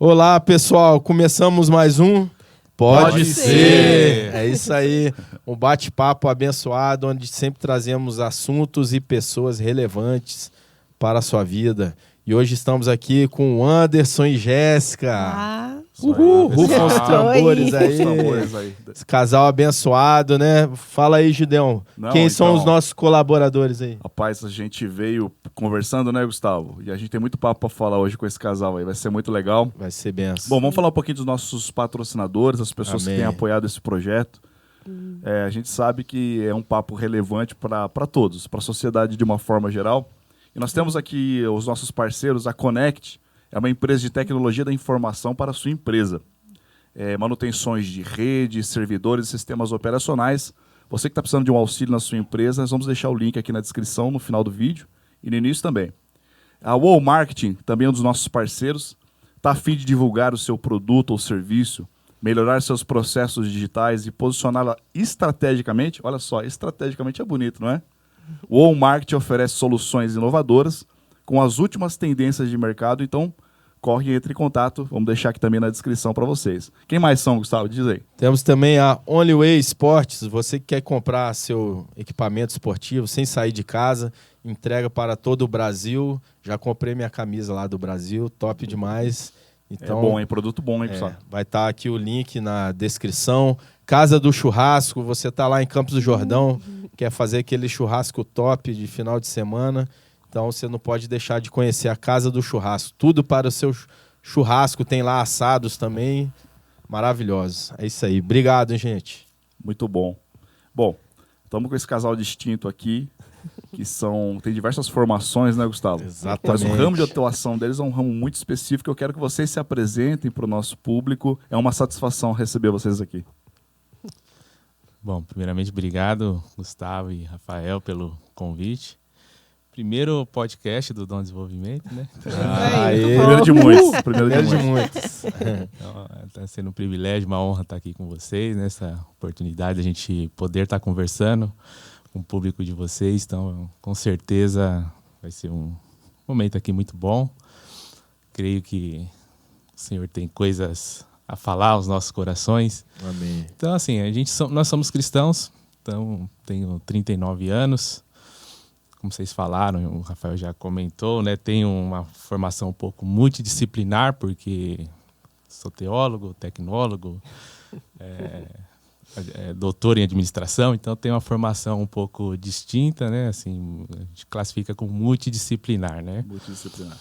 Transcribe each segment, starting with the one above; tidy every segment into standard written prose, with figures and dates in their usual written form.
Olá, pessoal. Começamos mais um Pode ser. É isso aí. Um bate-papo abençoado, onde sempre trazemos assuntos e pessoas relevantes para a sua vida. E hoje estamos aqui com o Anderson e Jéssica. Uhul! Rufam os tambores aí. Esse casal abençoado, né? Fala aí, Gideão. Quem são os nossos colaboradores aí? Rapaz, a gente veio conversando, né, Gustavo? E a gente tem muito papo para falar hoje com esse casal aí. Vai ser muito legal. Vai ser benção. Bom, vamos falar um pouquinho dos nossos patrocinadores, as pessoas que têm apoiado esse projeto. A gente sabe que é um papo relevante para todos, para a sociedade de uma forma geral. E nós temos aqui os nossos parceiros, a Connect, é uma empresa de tecnologia da informação para a sua empresa. Manutenções de rede, servidores e sistemas operacionais. Você que está precisando de um auxílio na sua empresa, nós vamos deixar o link aqui na descrição, no final do vídeo e no início também. A Wow Marketing, também é um dos nossos parceiros, está a fim de divulgar o seu produto ou serviço, melhorar seus processos digitais e posicioná-la estrategicamente. Olha só, estrategicamente é bonito, não é? O Wow Marketing oferece soluções inovadoras com as últimas tendências de mercado, então corre e entre em contato. Vamos deixar aqui também na descrição para vocês. Quem mais são, Gustavo? Diz aí. Temos também a Only Way Esportes. Você que quer comprar seu equipamento esportivo sem sair de casa, entrega para todo o Brasil. Já comprei minha camisa lá do Brasil, top demais. Então, é bom, hein? Produto bom, hein, pessoal? Vai estar aqui o link na descrição. Casa do Churrasco, você está lá em Campos do Jordão, quer fazer aquele churrasco top de final de semana. Então você não pode deixar de conhecer a Casa do Churrasco. Tudo para o seu churrasco, tem lá assados também, maravilhosos. É isso aí. Obrigado, hein, gente. Muito bom. Bom, estamos com esse casal distinto aqui, que tem diversas formações, né, Gustavo? Exatamente. Mas o ramo de atuação deles é um ramo muito específico. Eu quero que vocês se apresentem para o nosso público. É uma satisfação receber vocês aqui. Bom, primeiramente, obrigado, Gustavo e Rafael, pelo convite. Primeiro podcast do Dom Desenvolvimento, né? Primeiro de muitos. Primeiro de muitos. Então, está sendo um privilégio, uma honra estar aqui com vocês, nessa oportunidade de a gente poder estar conversando com o público de vocês. Então, com certeza, vai ser um momento aqui muito bom. Creio que o Senhor tem coisas a falar aos nossos corações. Amém. Então, assim, nós somos cristãos, então tenho 39 anos. Como vocês falaram, o Rafael já comentou, né? Tenho uma formação um pouco multidisciplinar, porque sou teólogo, tecnólogo, doutor em administração, então tenho uma formação um pouco distinta, né? Assim, a gente classifica como multidisciplinar, né? Multidisciplinar.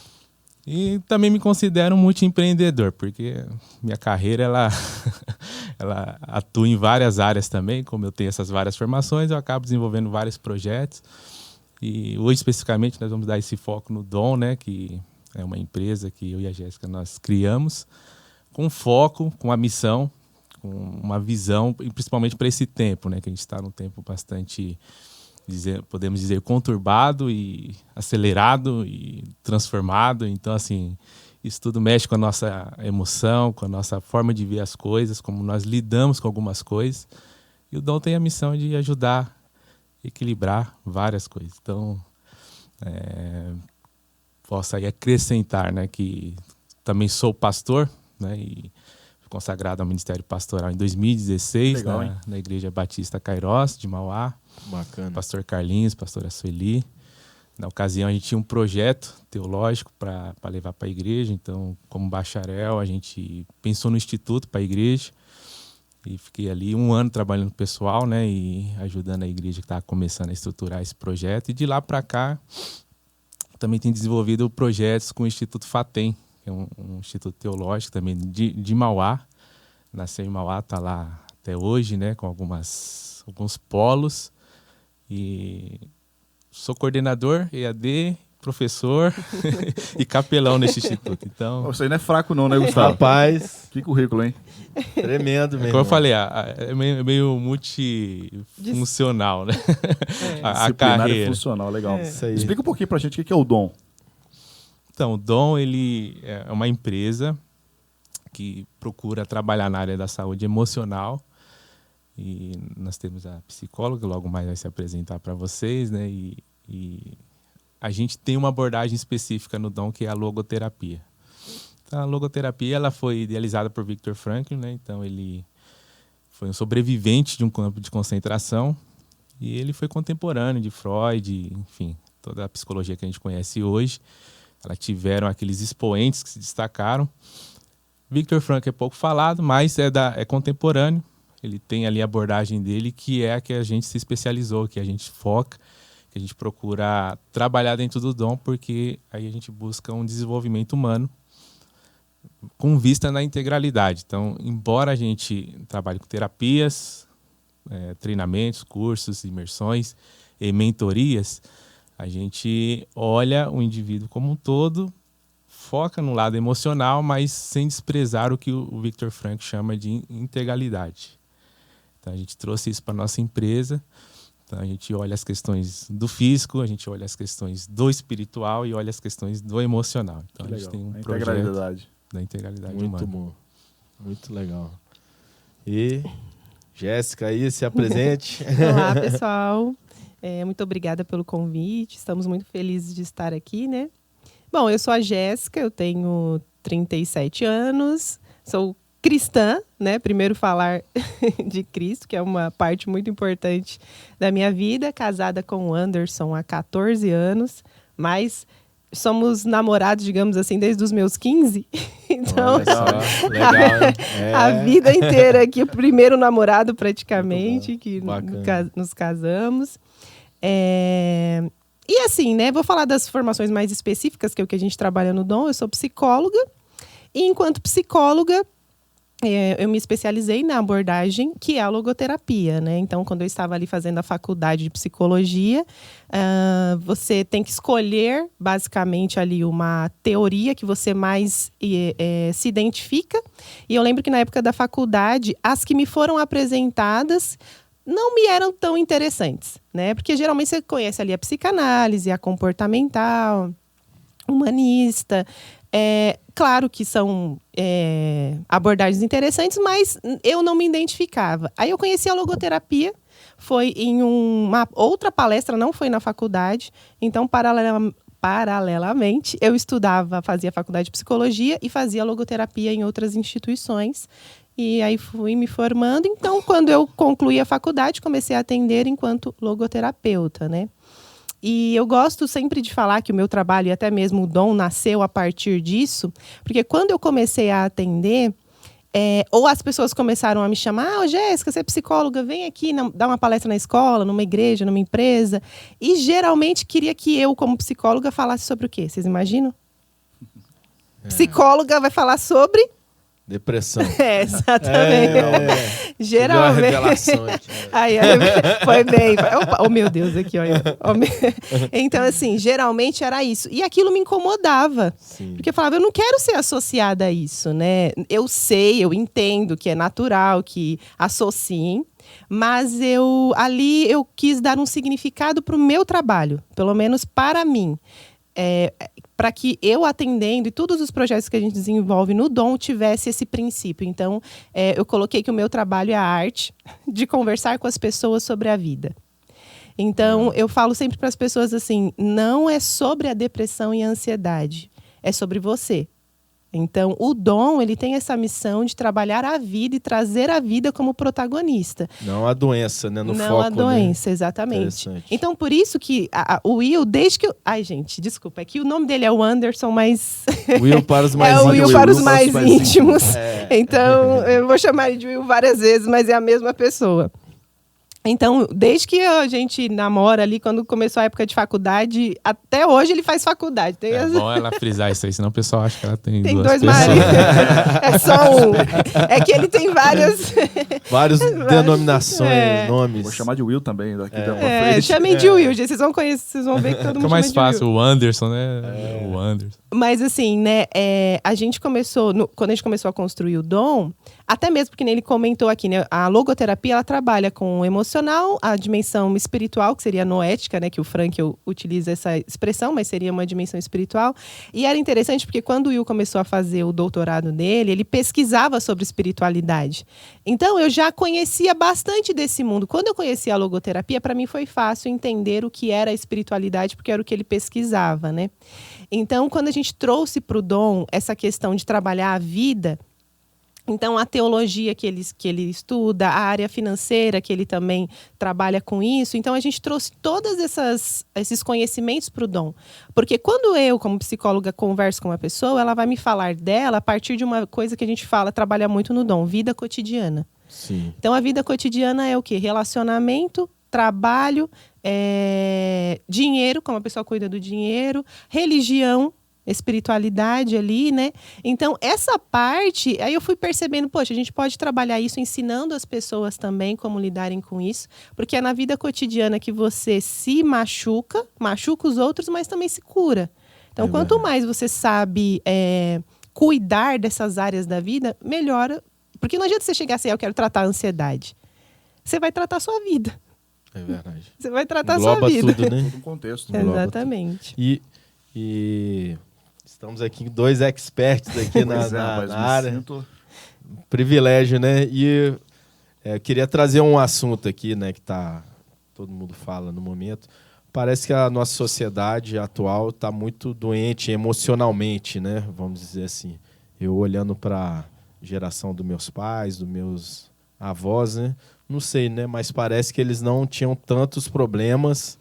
E também me considero um multiempreendedor, porque minha carreira ela atua em várias áreas também. Como eu tenho essas várias formações, eu acabo desenvolvendo vários projetos. E hoje, especificamente, nós vamos dar esse foco no Dom, né, que é uma empresa que eu e a Jéssica nós criamos, com foco, com a missão, com uma visão, e principalmente para esse tempo, né, que a gente está num tempo bastante, podemos dizer, conturbado e acelerado e transformado. Então, assim, isso tudo mexe com a nossa emoção, com a nossa forma de ver as coisas, como nós lidamos com algumas coisas. E o Dom tem a missão de ajudar equilibrar várias coisas. Então, posso aí acrescentar, né, que também sou pastor, né, e fui consagrado ao Ministério Pastoral em 2016. Legal, na Igreja Batista Cairós, de Mauá. Bacana. Pastor Carlinhos, pastora Sueli. Na ocasião, a gente tinha um projeto teológico para levar para a igreja. Então, como bacharel, a gente pensou no instituto para a igreja. E fiquei ali 1 ano trabalhando com o pessoal, né, e ajudando a igreja que estava começando a estruturar esse projeto. E de lá para cá, também tenho desenvolvido projetos com o Instituto FATEM, que é um instituto teológico também de Mauá. Nasceu em Mauá, está lá até hoje, né, com alguns polos. E sou coordenador EAD, professor e capelão nesse instituto. Então, você aí não é fraco não, né, Gustavo? Rapaz, que currículo, hein? Tremendo mesmo. Como eu falei, é meio multifuncional, né? A carreira. E funcional, legal. Isso aí. Explica um pouquinho pra gente o que é o Dom. Então, o Dom, ele é uma empresa que procura trabalhar na área da saúde emocional. E nós temos a psicóloga, que logo mais vai se apresentar para vocês, né? E a gente tem uma abordagem específica no Dom, que é a logoterapia. A logoterapia ela foi idealizada por Viktor Frankl, né? Então ele foi um sobrevivente de um campo de concentração e ele foi contemporâneo de Freud, enfim, toda a psicologia que a gente conhece hoje. Elas tiveram aqueles expoentes que se destacaram. Viktor Frankl é pouco falado, mas é contemporâneo. Ele tem ali a abordagem dele, que é a que a gente se especializou, que a gente foca, que a gente procura trabalhar dentro do dom, porque aí a gente busca um desenvolvimento humano com vista na integralidade. Então, embora a gente trabalhe com terapias, treinamentos, cursos, imersões e mentorias, a gente olha o indivíduo como um todo, foca no lado emocional, mas sem desprezar o que o Viktor Frankl chama de integralidade. Então, a gente trouxe isso para a nossa empresa. Então, a gente olha as questões do físico, a gente olha as questões do espiritual e olha as questões do emocional. Então, a gente tem um projeto da integralidade humana. Muito bom. Muito legal. E Jéssica aí, se apresente. Olá, pessoal. Muito obrigada pelo convite. Estamos muito felizes de estar aqui, né? Bom, eu sou a Jéssica, eu tenho 37 anos, sou cristã, né? Primeiro falar de Cristo, que é uma parte muito importante da minha vida. Casada com o Anderson há 14 anos, mas somos namorados, digamos assim, desde os meus 15. Então, legal, a vida inteira aqui, o primeiro namorado praticamente, que nos casamos. E assim, né? Vou falar das formações mais específicas, que é o que a gente trabalha no Dom. Eu sou psicóloga e, enquanto psicóloga, eu me especializei na abordagem que é a logoterapia, né? Então, quando eu estava ali fazendo a faculdade de psicologia, você tem que escolher, basicamente, ali uma teoria que você mais se identifica. E eu lembro que, na época da faculdade, as que me foram apresentadas não me eram tão interessantes, né? Porque geralmente você conhece ali a psicanálise, a comportamental, humanista. Claro que são abordagens interessantes, mas eu não me identificava. Aí eu conheci a logoterapia, foi em uma outra palestra, não foi na faculdade. Então, paralelamente, eu fazia faculdade de psicologia e fazia logoterapia em outras instituições. E aí fui me formando. Então, quando eu concluí a faculdade, comecei a atender enquanto logoterapeuta, né? E eu gosto sempre de falar que o meu trabalho, e até mesmo o Dom, nasceu a partir disso, porque quando eu comecei a atender, ou as pessoas começaram a me chamar, Jéssica, você é psicóloga, vem aqui dar uma palestra na escola, numa igreja, numa empresa. E geralmente queria que eu, como psicóloga, falasse sobre o quê? Vocês imaginam? Psicóloga vai falar sobre depressão. Exatamente. Geralmente. Revelação aqui. Aí, foi bem. Oh, meu Deus, aqui, olha. Então, assim, geralmente era isso. E aquilo me incomodava. Sim. Porque eu falava, eu não quero ser associada a isso, né? Eu sei, eu entendo que é natural que associem, mas eu quis dar um significado para o meu trabalho, pelo menos para mim. Para que eu atendendo e todos os projetos que a gente desenvolve no Dom tivesse esse princípio. Então, eu coloquei que o meu trabalho é a arte de conversar com as pessoas sobre a vida. Então, eu falo sempre para as pessoas assim, não é sobre a depressão e a ansiedade, é sobre você. Então, o Dom, ele tem essa missão de trabalhar a vida e trazer a vida como protagonista. Não a doença, né? No foco, não a doença, né? Exatamente. Então, por isso que o Will, desde que... Ai, gente, desculpa. É que o nome dele é o Anderson, mas... Will para os mais íntimos. É o Will para os mais íntimos. Então, eu vou chamar ele de Will várias vezes, mas é a mesma pessoa. Então, desde que a gente namora ali, quando começou a época de faculdade, até hoje ele faz faculdade. Bom ela frisar isso aí, senão o pessoal acha que ela tem dois maridos. É só um. É que ele tem várias denominações, nomes. Vou chamar de Will também, daqui pra frente. Chamem de Will, vocês vão conhecer, vocês vão ver que todo mundo fica mais fácil, o Anderson, né? O Anderson. Mas assim, né, a gente começou, quando a gente começou a construir o Dom, até mesmo porque ele comentou aqui, né, a logoterapia, ela trabalha com o emocional, emocional, a dimensão espiritual, que seria a noética, né? Que o Frankl utiliza essa expressão, mas seria uma dimensão espiritual. E era interessante porque quando o Will começou a fazer o doutorado dele, ele pesquisava sobre espiritualidade. Então, eu já conhecia bastante desse mundo. Quando eu conheci a logoterapia, para mim foi fácil entender o que era a espiritualidade, porque era o que ele pesquisava, né? Então, quando a gente trouxe para o Dom essa questão de trabalhar a vida, então a teologia que ele estuda, a área financeira que ele também trabalha com isso, então a gente trouxe todos esses conhecimentos para o Dom. Porque quando eu, como psicóloga, converso com uma pessoa, ela vai me falar dela a partir de uma coisa que a gente trabalha muito no Dom, vida cotidiana. Sim. Então a vida cotidiana é o quê? Relacionamento, trabalho, dinheiro, como a pessoa cuida do dinheiro, religião, espiritualidade ali, né? Então, essa parte, aí eu fui percebendo, poxa, a gente pode trabalhar isso ensinando as pessoas também como lidarem com isso, porque é na vida cotidiana que você se machuca os outros, mas também se cura. Então, quanto mais você sabe cuidar dessas áreas da vida, melhora. Porque não adianta você chegar assim, eu quero tratar a ansiedade. Você vai tratar a sua vida. É verdade. Você vai tratar Engloba a sua vida. tudo, né? Todo um contexto. Exatamente. E estamos aqui com 2 experts aqui na área. Sinto... Privilégio, né? E queria trazer um assunto aqui, né? Que todo mundo fala no momento. Parece que a nossa sociedade atual está muito doente emocionalmente, né? Vamos dizer assim. Eu olhando para a geração dos meus pais, dos meus avós, né? Não sei, né? Mas parece que eles não tinham tantos problemas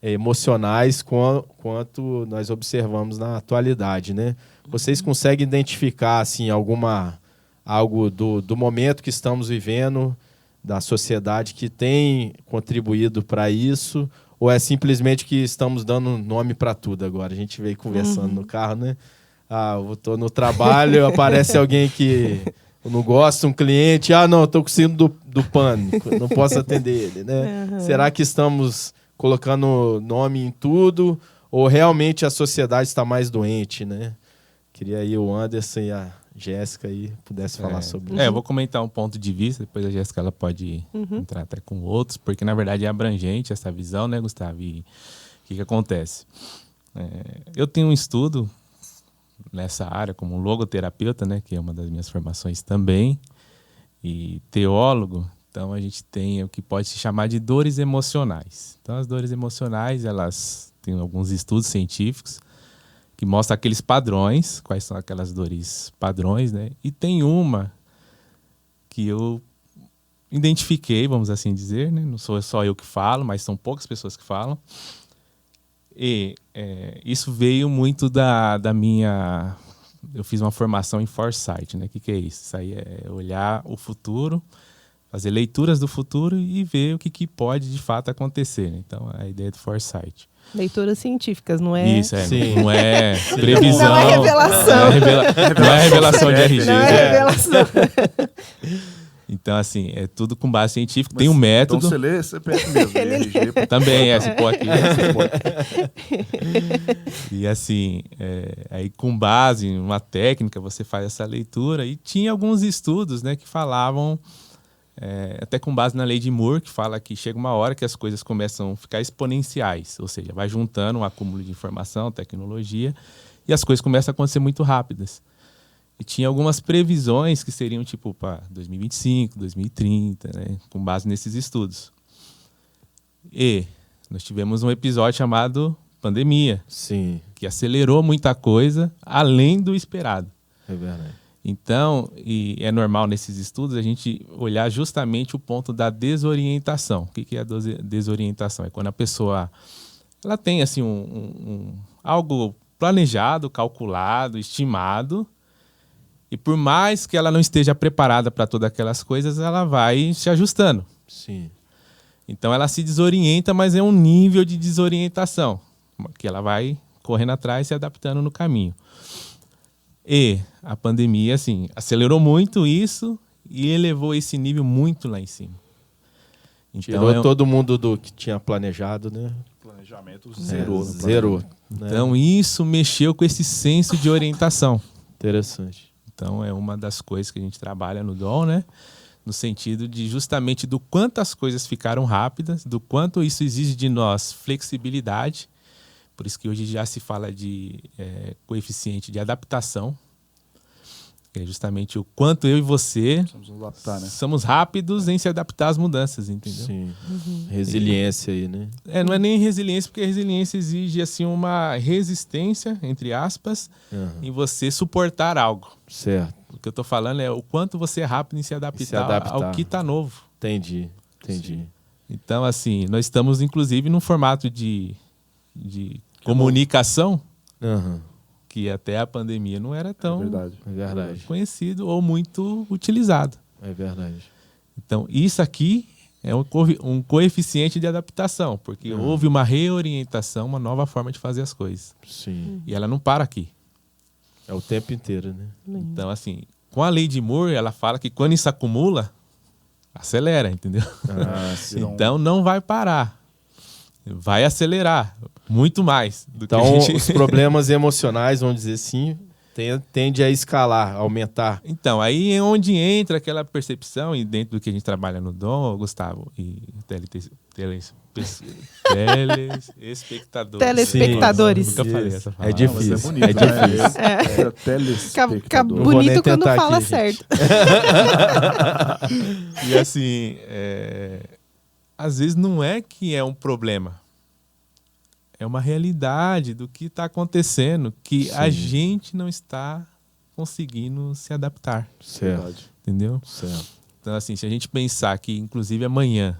emocionais quanto nós observamos na atualidade, né? Vocês conseguem identificar assim algo do momento que estamos vivendo, da sociedade que tem contribuído para isso, ou é simplesmente que estamos dando nome para tudo agora? A gente veio conversando no carro, né? Eu estou no trabalho, aparece alguém que eu não gosto, um cliente, não, estou com síndrome do pânico, não posso atender ele, né? Será que estamos colocando nome em tudo, ou realmente a sociedade está mais doente, né? Queria aí o Anderson e a Jéssica aí pudesse falar sobre isso. Eu vou comentar um ponto de vista, depois a Jéssica ela pode entrar até com outros, porque na verdade é abrangente essa visão, né, Gustavo? E o que acontece? Eu tenho um estudo nessa área como logoterapeuta, né, que é uma das minhas formações também, e teólogo. Então, a gente tem o que pode se chamar de dores emocionais. Então, as dores emocionais, elas têm alguns estudos científicos que mostram aqueles padrões, quais são aquelas dores padrões, né? E tem uma que eu identifiquei, vamos assim dizer, né? Não sou só eu que falo, mas são poucas pessoas que falam. E isso veio muito da minha... Eu fiz uma formação em Foresight, né? O que é isso? Isso aí é olhar o futuro, fazer leituras do futuro e ver o que pode de fato acontecer, né? Então, a ideia do Foresight. Leituras científicas, não é? Isso, não é previsão. Não é revelação. Não é revelação de RG. Não é revelação. Então, assim, é tudo com base científica. Tem um método. Então você lê CPF mesmo, RG. Também se pôr aqui. E assim, aí com base em uma técnica, você faz essa leitura. E tinha alguns estudos, né, que falavam, até com base na lei de Moore, que fala que chega uma hora que as coisas começam a ficar exponenciais. Ou seja, vai juntando um acúmulo de informação, tecnologia, e as coisas começam a acontecer muito rápidas. E tinha algumas previsões que seriam tipo para 2025, 2030, né, com base nesses estudos. E nós tivemos um episódio chamado pandemia. Sim. Que acelerou muita coisa além do esperado. É verdade. Então, e é normal nesses estudos a gente olhar justamente o ponto da desorientação. O que é a desorientação? É quando a pessoa ela tem assim, algo planejado, calculado, estimado, e por mais que ela não esteja preparada para todas aquelas coisas, ela vai se ajustando. Sim. Então ela se desorienta, mas é um nível de desorientação, que ela vai correndo atrás e se adaptando no caminho. E a pandemia, assim, acelerou muito isso e elevou esse nível muito lá em cima. Então, tirou todo mundo do que tinha planejado, né? Planejamento zerou. Então isso mexeu com esse senso de orientação. Interessante. Então é uma das coisas que a gente trabalha no Dom, né? no sentido de justamente do quanto as coisas ficaram rápidas, do quanto isso exige de nós flexibilidade. Por isso que hoje já se fala de coeficiente de adaptação, que é justamente o quanto eu e você somos rápidos em se adaptar às mudanças, entendeu? Sim. Resiliência aí, né? Não é nem resiliência, porque a resiliência exige assim, uma resistência, entre aspas, em você suportar algo. Certo. O que eu estou falando é o quanto você é rápido em se adaptar ao que está novo. Entendi. Então, assim, nós estamos, inclusive, num formato de comunicação que até a pandemia não era tão conhecido ou muito utilizado. É verdade. Então, isso aqui é um coeficiente de adaptação, porque houve uma reorientação, uma nova forma de fazer as coisas. Sim. E ela não para aqui. É o tempo inteiro, né? Então, assim, com a lei de Moore, ela fala que quando isso acumula, acelera, entendeu? Então, não vai parar. Vai acelerar muito mais do então, que a gente... os problemas emocionais, vamos dizer assim, tende a escalar, a aumentar. Então, aí é onde entra aquela percepção, e dentro do que a gente trabalha no Dom, Gustavo, e telespectadores. Nunca falei essa palavra. É difícil. Mas é bonito, difícil. Telespectador. Fica bonito quando fala aqui, certo. E assim, às vezes não é que é um problema. É uma realidade do que está acontecendo, que a gente não está conseguindo se adaptar. Certo. Entendeu? Certo. Então, assim, se a gente pensar que, inclusive, amanhã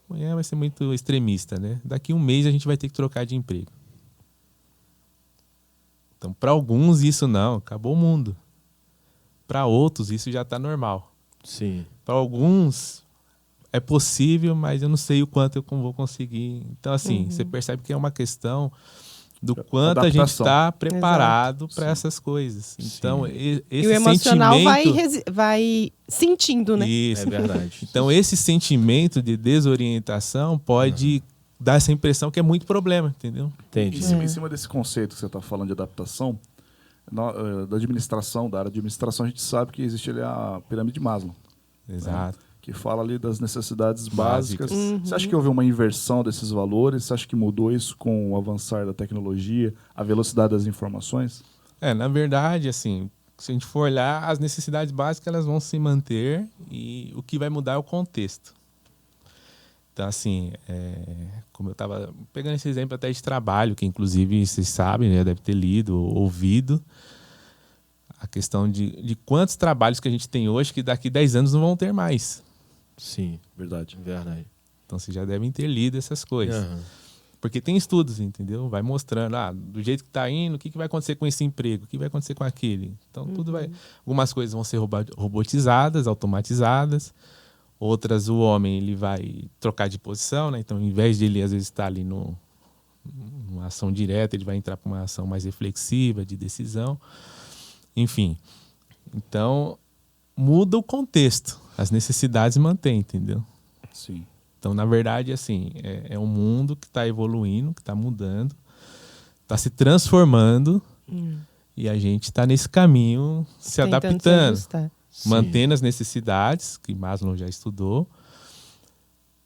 vai ser muito extremista, né? Daqui um mês a gente vai ter que trocar de emprego. Então, para alguns, isso não, acabou o mundo. Para outros, isso já está normal. Sim. Para alguns, é possível, mas eu não sei o quanto eu vou conseguir. Então, assim, você percebe que é uma questão do quanto a gente está preparado para essas coisas. Então, esse e o emocional sentimento... vai sentindo, né? Isso. É verdade. Então, esse sentimento de desorientação pode dar essa impressão que é muito problema, entendeu? Entendi. Em cima desse conceito que você está falando de adaptação, da área de administração, a gente sabe que existe ali a pirâmide de Maslow. Exato. Né? Que fala ali das necessidades básicas. Você acha que houve uma inversão desses valores? Você acha que mudou isso com o avançar da tecnologia, a velocidade das informações? Na verdade, assim, se a gente for olhar, as necessidades básicas elas vão se manter e o que vai mudar é o contexto. Então, assim, como eu estava pegando esse exemplo até de trabalho, que inclusive vocês sabem, né, deve ter lido, ouvido, a questão de quantos trabalhos que a gente tem hoje que daqui 10 anos não vão ter mais. Sim, verdade. Então, vocês já devem ter lido essas coisas. Porque tem estudos, entendeu? Vai mostrando, do jeito que está indo, o que vai acontecer com esse emprego, o que vai acontecer com aquele. Então, tudo vai... Algumas coisas vão ser robotizadas, automatizadas. Outras, o homem ele vai trocar de posição, né? Então, ao invés de ele, às vezes, estar ali numa ação direta, ele vai entrar para uma ação mais reflexiva, de decisão. Enfim. Então, muda o contexto. As necessidades mantêm, entendeu? Sim. Então, na verdade, assim, é um mundo que está evoluindo, que está mudando, está se transformando e a gente está nesse caminho se adaptando, mantendo as necessidades, que Maslow já estudou,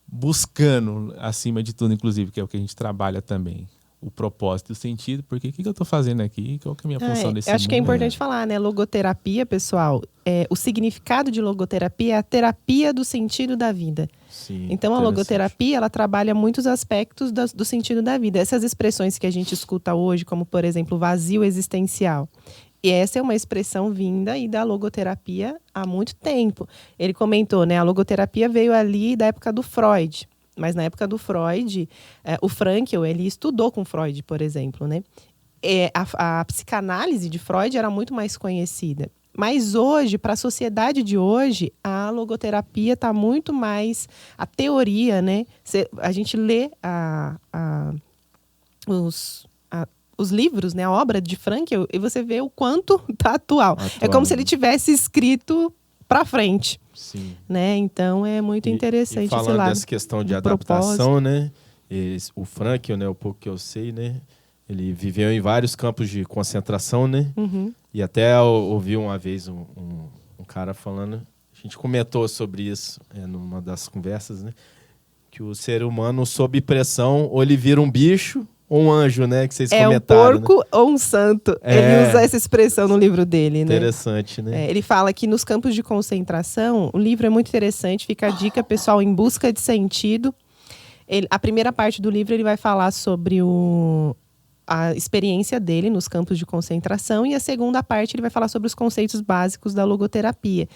buscando, acima de tudo, inclusive, que é o que a gente trabalha também, o propósito e o sentido, porque o que eu estou fazendo aqui, qual que é a minha função nesse mundo? Acho que é importante falar, né? Logoterapia, pessoal, o significado de logoterapia é a terapia do sentido da vida. Sim, então, a logoterapia, ela trabalha muitos aspectos do sentido da vida. Essas expressões que a gente escuta hoje, como, por exemplo, vazio existencial. E essa é uma expressão vinda aí da logoterapia há muito tempo. Ele comentou, né? A logoterapia veio ali da época do Freud. Mas na época do Freud, o Frankl, ele estudou com Freud, por exemplo, né? A psicanálise de Freud era muito mais conhecida. Mas hoje, para a sociedade de hoje, a logoterapia está muito mais... A teoria, né? A gente lê os livros, né? A obra de Frankl, e você vê o quanto está atual. É como se ele tivesse escrito para frente. Sim. Né? Então, é muito interessante. E falando dessa questão de adaptação, né? O Frankl, né? O pouco que eu sei, né? Ele viveu em vários campos de concentração, né? E até ouvi uma vez um cara falando, A gente comentou sobre isso numa das conversas, né? Que o ser humano, sob pressão, ou ele vira um bicho ou um anjo, né? Que vocês comentaram. É um porco, né? Ou um santo. Ele usa essa expressão no livro dele, né? Interessante, né? Ele fala que nos campos de concentração, o livro é muito interessante, fica a dica, pessoal, Em Busca de Sentido. A primeira parte do livro ele vai falar sobre a experiência dele nos campos de concentração, e a segunda parte ele vai falar sobre os conceitos básicos da logoterapia.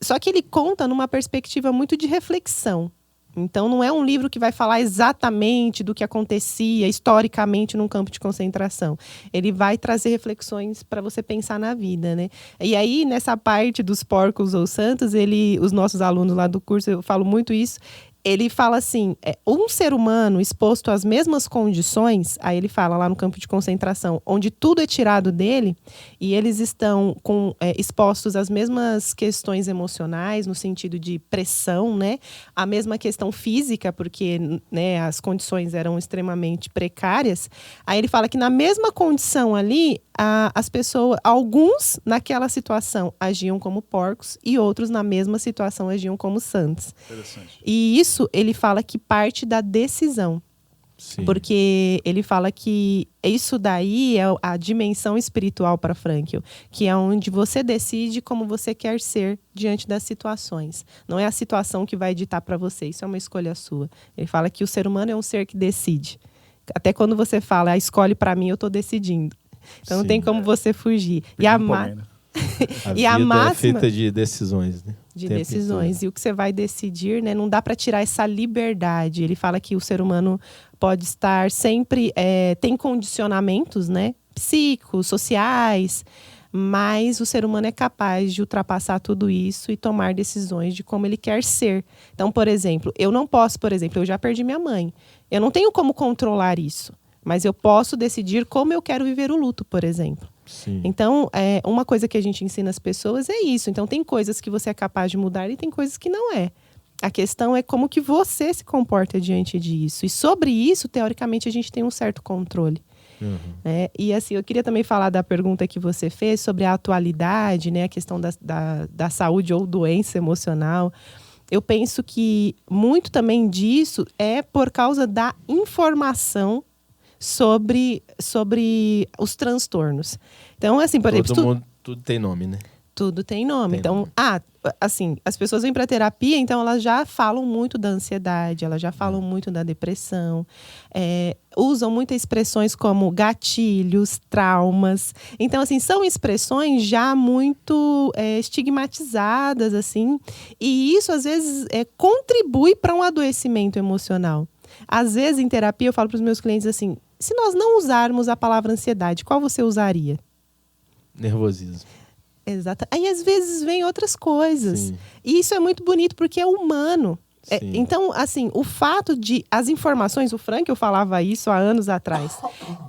Só que ele conta numa perspectiva muito de reflexão. Então, não é um livro que vai falar exatamente do que acontecia historicamente num campo de concentração. Ele vai trazer reflexões para você pensar na vida, né? E aí, nessa parte dos porcos ou santos, os nossos alunos lá do curso, eu falo muito isso, ele fala assim, um ser humano exposto às mesmas condições, aí ele fala lá no campo de concentração, onde tudo é tirado dele, e eles estão expostos às mesmas questões emocionais, no sentido de pressão, né? A mesma questão física, porque, né, as condições eram extremamente precárias. Aí ele fala que na mesma condição ali, as pessoas, alguns naquela situação agiam como porcos e outros na mesma situação agiam como santos. Interessante. E isso ele fala que parte da decisão. Sim. Porque ele fala que isso daí é a dimensão espiritual para Frankl, que é onde você decide como você quer ser diante das situações. Não é a situação que vai ditar para você, isso é uma escolha sua. Ele fala que o ser humano é um ser que decide. Até quando você fala, escolhe para mim, eu estou decidindo. Então não tem como você fugir. E a vida máxima é feita de decisões, né? De decisões. E o que você vai decidir, né? Não dá para tirar essa liberdade. Ele fala que o ser humano pode estar sempre... tem condicionamentos, né? Psíquicos, sociais, mas o ser humano é capaz de ultrapassar tudo isso e tomar decisões de como ele quer ser. Então, por exemplo, eu já perdi minha mãe. Eu não tenho como controlar isso. Mas eu posso decidir como eu quero viver o luto, por exemplo. Sim. Então, uma coisa que a gente ensina as pessoas é isso. Então, tem coisas que você é capaz de mudar e tem coisas que não é. A questão é como que você se comporta diante disso. E sobre isso, teoricamente, a gente tem um certo controle. Uhum. E assim, eu queria também falar da pergunta que você fez sobre a atualidade, né? A questão da saúde ou doença emocional. Eu penso que muito também disso é por causa da informação sobre os transtornos. Então, assim, por exemplo... Tudo tem nome, né? Tudo tem nome. Então, assim, as pessoas vêm para terapia, então elas já falam muito da ansiedade, elas já falam muito da depressão, usam muitas expressões como gatilhos, traumas. Então, assim, são expressões já muito estigmatizadas, assim, e isso, às vezes, contribui para um adoecimento emocional. Às vezes, em terapia, eu falo para os meus clientes assim, se nós não usarmos a palavra ansiedade, qual você usaria? Nervosismo. Exato. Aí, às vezes, vem outras coisas. Sim. E isso é muito bonito, porque é humano. Então, assim, o fato de... As informações, o Frankl falava isso há anos atrás.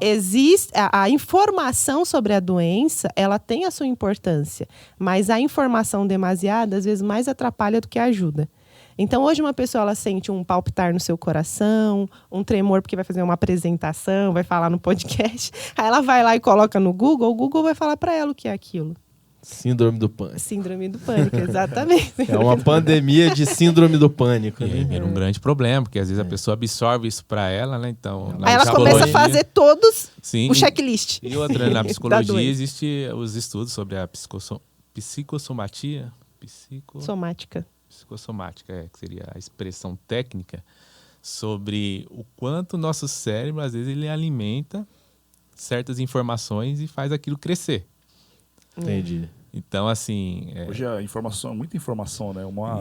Existe a informação sobre a doença, ela tem a sua importância. Mas a informação demasiada, às vezes, mais atrapalha do que ajuda. Então, hoje uma pessoa ela sente um palpitar no seu coração, um tremor porque vai fazer uma apresentação, vai falar no podcast. Aí ela vai lá e coloca no Google, o Google vai falar para ela o que é aquilo. Síndrome do pânico. Síndrome do pânico, exatamente. É uma pandemia de síndrome do pânico. E aí vira um grande problema, porque às vezes a pessoa absorve isso para ela, né? Então, aí ela começa a fazer todos o checklist. E outra, na psicologia existem os estudos sobre a psicossomatia. Somática. Psicossomática, que seria a expressão técnica, sobre o quanto o nosso cérebro, às vezes, ele alimenta certas informações e faz aquilo crescer. Entendi. Então, assim... Hoje a informação, muita informação, né? Uma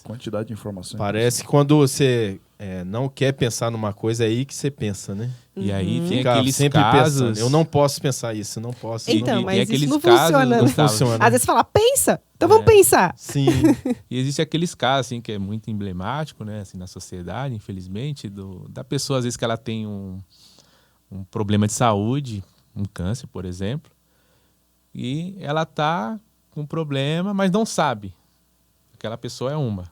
quantidade de informações. Parece que quando você não quer pensar numa coisa, é aí que você pensa, né? E aí tem fica aqueles sempre casos... pensando, eu não posso pensar isso, não posso. Então, mas isso não funciona, né? Não funciona. Às vezes você fala, pensa, então vamos pensar. Sim. E existe aqueles casos, assim, que é muito emblemático, né? Assim, na sociedade, infelizmente, da pessoa, às vezes, que ela tem um problema de saúde, um câncer, por exemplo, e ela tá com problema, mas não sabe. Aquela pessoa é uma.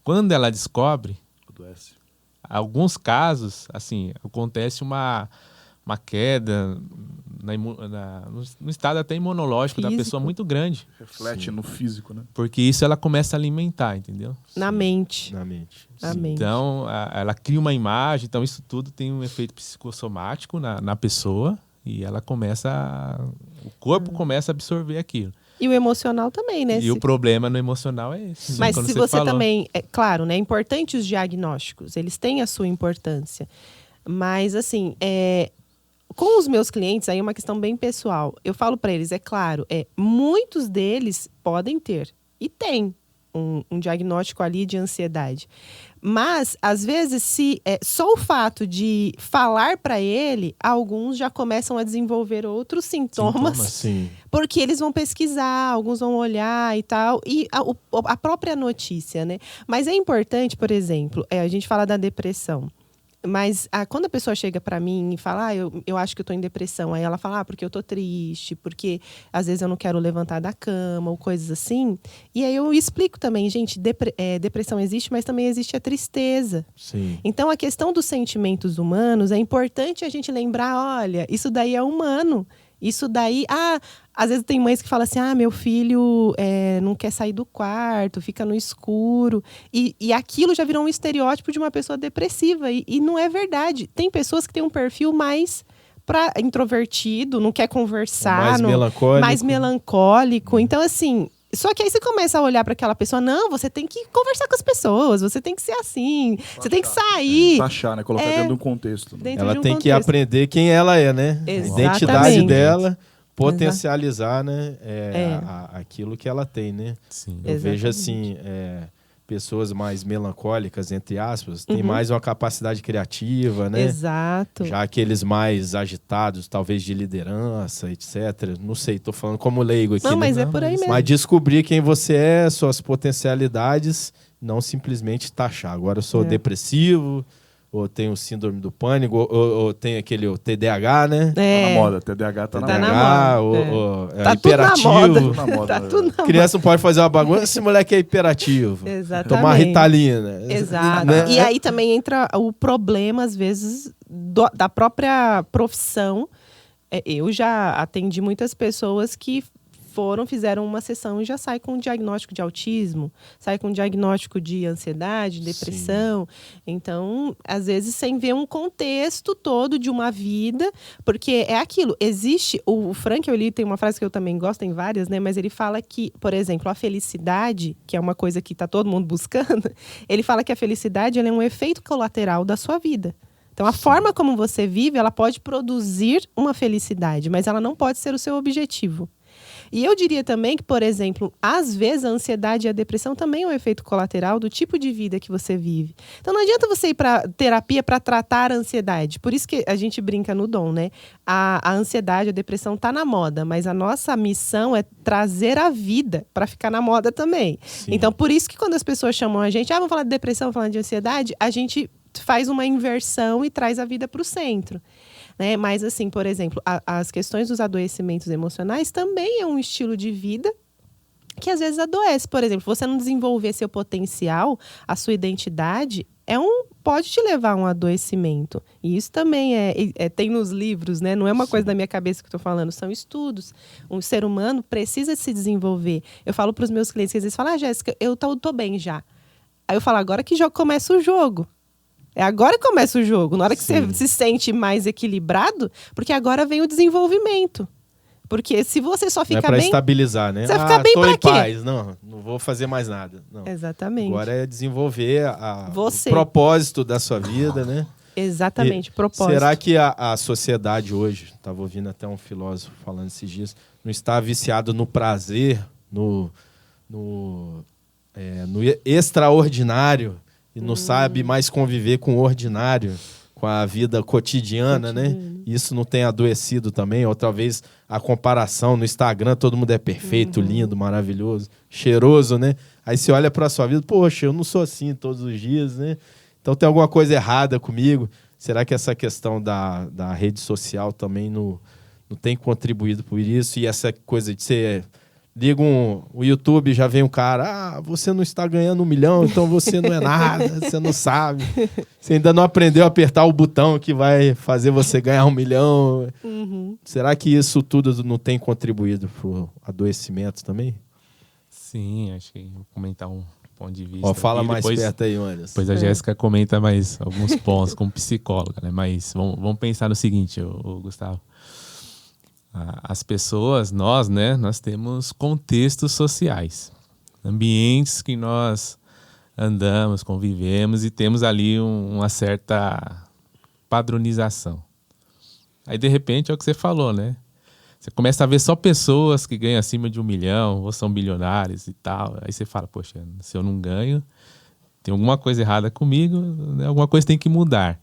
Quando ela descobre, alguns casos, assim, acontece uma queda no estado até imunológico Físico. da pessoa muito grande. Reflete no físico, né? Porque isso ela começa a alimentar, entendeu? Na mente. Na mente. Na Sim. mente. Então, ela cria uma imagem, então isso tudo tem um efeito psicossomático na pessoa e ela o corpo começa a absorver aquilo. E o emocional também, né? E o problema no emocional é esse. Mas quando se você falou. também... É claro, né? É importante os diagnósticos. Eles têm a sua importância. Mas, assim, com os meus clientes, aí é uma questão bem pessoal. Eu falo para eles, é claro, muitos deles podem ter. E tem um diagnóstico ali de ansiedade. Mas, às vezes, só o fato de falar para ele, alguns já começam a desenvolver outros sintomas. Sim. Porque eles vão pesquisar, alguns vão olhar e tal. E a própria notícia, né? Mas é importante, por exemplo, a gente fala da depressão. Mas quando a pessoa chega para mim e fala, eu acho que eu tô em depressão, aí ela fala, porque eu tô triste, porque às vezes eu não quero levantar da cama, ou coisas assim. E aí eu explico também, gente, depressão existe, mas também existe a tristeza. Sim. Então a questão dos sentimentos humanos, é importante a gente lembrar, olha, isso daí é humano. Isso daí, às vezes tem mães que falam assim, meu filho não quer sair do quarto, fica no escuro. E aquilo já virou um estereótipo de uma pessoa depressiva. E não é verdade. Tem pessoas que têm um perfil mais introvertido, não quer conversar. Mais melancólico. Então, assim... Só que aí você começa a olhar para aquela pessoa, não, você tem que conversar com as pessoas, você tem que ser assim, você tem que sair. Taxar, né? Colocar dentro de um contexto. Né? Ela tem que aprender quem ela é, né? Exatamente. A identidade dela, potencializar, né? Aquilo que ela tem, né? Sim. Eu vejo assim, pessoas mais melancólicas, entre aspas, têm mais uma capacidade criativa, né? Exato. Já aqueles mais agitados, talvez de liderança, etc. Não sei, tô falando como leigo aqui. Não, mas né? é por aí mesmo. Mas descobrir quem você é, suas potencialidades, não simplesmente taxar. Agora eu sou depressivo, ou tenho síndrome do pânico, ou tenho aquele TDAH, né? Tá na moda, TDAH tá na moda. na moda. Ou Tá hiperativo. tudo na moda. Tá tudo na moda. Criança não pode fazer uma bagunça, esse moleque é hiperativo. Exatamente. Tomar Ritalina. Exato. Né? E aí também entra o problema, às vezes, da própria profissão. Eu já atendi muitas pessoas que fizeram uma sessão e já sai com um diagnóstico de autismo, sai com um diagnóstico de ansiedade, depressão. Sim. Então, às vezes, sem ver um contexto todo de uma vida, porque é aquilo, existe, o Frank, eu li, tem uma frase que eu também gosto, tem várias, né, mas ele fala que, por exemplo, a felicidade, que é uma coisa que está todo mundo buscando, ele fala que a felicidade ela é um efeito colateral da sua vida. Então, a forma como você vive, ela pode produzir uma felicidade, mas ela não pode ser o seu objetivo. E eu diria também que, por exemplo, às vezes a ansiedade e a depressão também é um efeito colateral do tipo de vida que você vive. Então não adianta você ir para terapia para tratar a ansiedade. Por isso que a gente brinca no Dom, né? A ansiedade, a depressão tá na moda, mas a nossa missão é trazer a vida para ficar na moda também. Sim. Então por isso que quando as pessoas chamam a gente, vamos falar de depressão, vamos falar de ansiedade, a gente faz uma inversão e traz a vida para o centro. Né? Mas, assim, por exemplo, as questões dos adoecimentos emocionais também é um estilo de vida que às vezes adoece. Por exemplo, você não desenvolver seu potencial, a sua identidade, pode te levar a um adoecimento. E isso também tem nos livros, né? Não é uma coisa da minha cabeça que eu estou falando, são estudos. Um ser humano precisa se desenvolver. Eu falo para os meus clientes que às vezes falam, Jéssica, eu tô bem já. Aí eu falo, agora que já começa o jogo. Agora que começa o jogo, na hora que você se sente mais equilibrado, porque agora vem o desenvolvimento. Porque se você só fica bem... É para estabilizar, né? Você vai ficar bem pra quê? Paz. Não vou fazer mais nada. Não. Exatamente. Agora é desenvolver o propósito da sua vida, né? Exatamente, o propósito. Será que a sociedade hoje, estava ouvindo até um filósofo falando esses dias, não está viciado no prazer, no extraordinário, e não sabe mais conviver com o ordinário, com a vida cotidiana, né? Isso não tem adoecido também? Ou talvez a comparação no Instagram, todo mundo é perfeito, lindo, maravilhoso, cheiroso, né? Aí você olha para a sua vida, poxa, eu não sou assim todos os dias, né? Então tem alguma coisa errada comigo? Será que essa questão da rede social também não tem contribuído por isso? E essa coisa de ser o YouTube, já vem um cara, você não está ganhando 1 milhão, então você não é nada, você não sabe. Você ainda não aprendeu a apertar o botão que vai fazer você ganhar 1 milhão. Será que isso tudo não tem contribuído para o adoecimento também? Sim, acho que vou comentar um ponto de vista. Fala mais perto aí, Anderson. Depois a Jéssica comenta mais alguns pontos como psicóloga, né? Mas vamos pensar no seguinte, Gustavo. As pessoas, nós temos contextos sociais, ambientes que nós andamos, convivemos e temos ali uma certa padronização. Aí, de repente, é o que você falou, né? Você começa a ver só pessoas que ganham acima de 1 milhão ou são bilionários e tal. Aí você fala, poxa, se eu não ganho, tem alguma coisa errada comigo, né? Alguma coisa tem que mudar.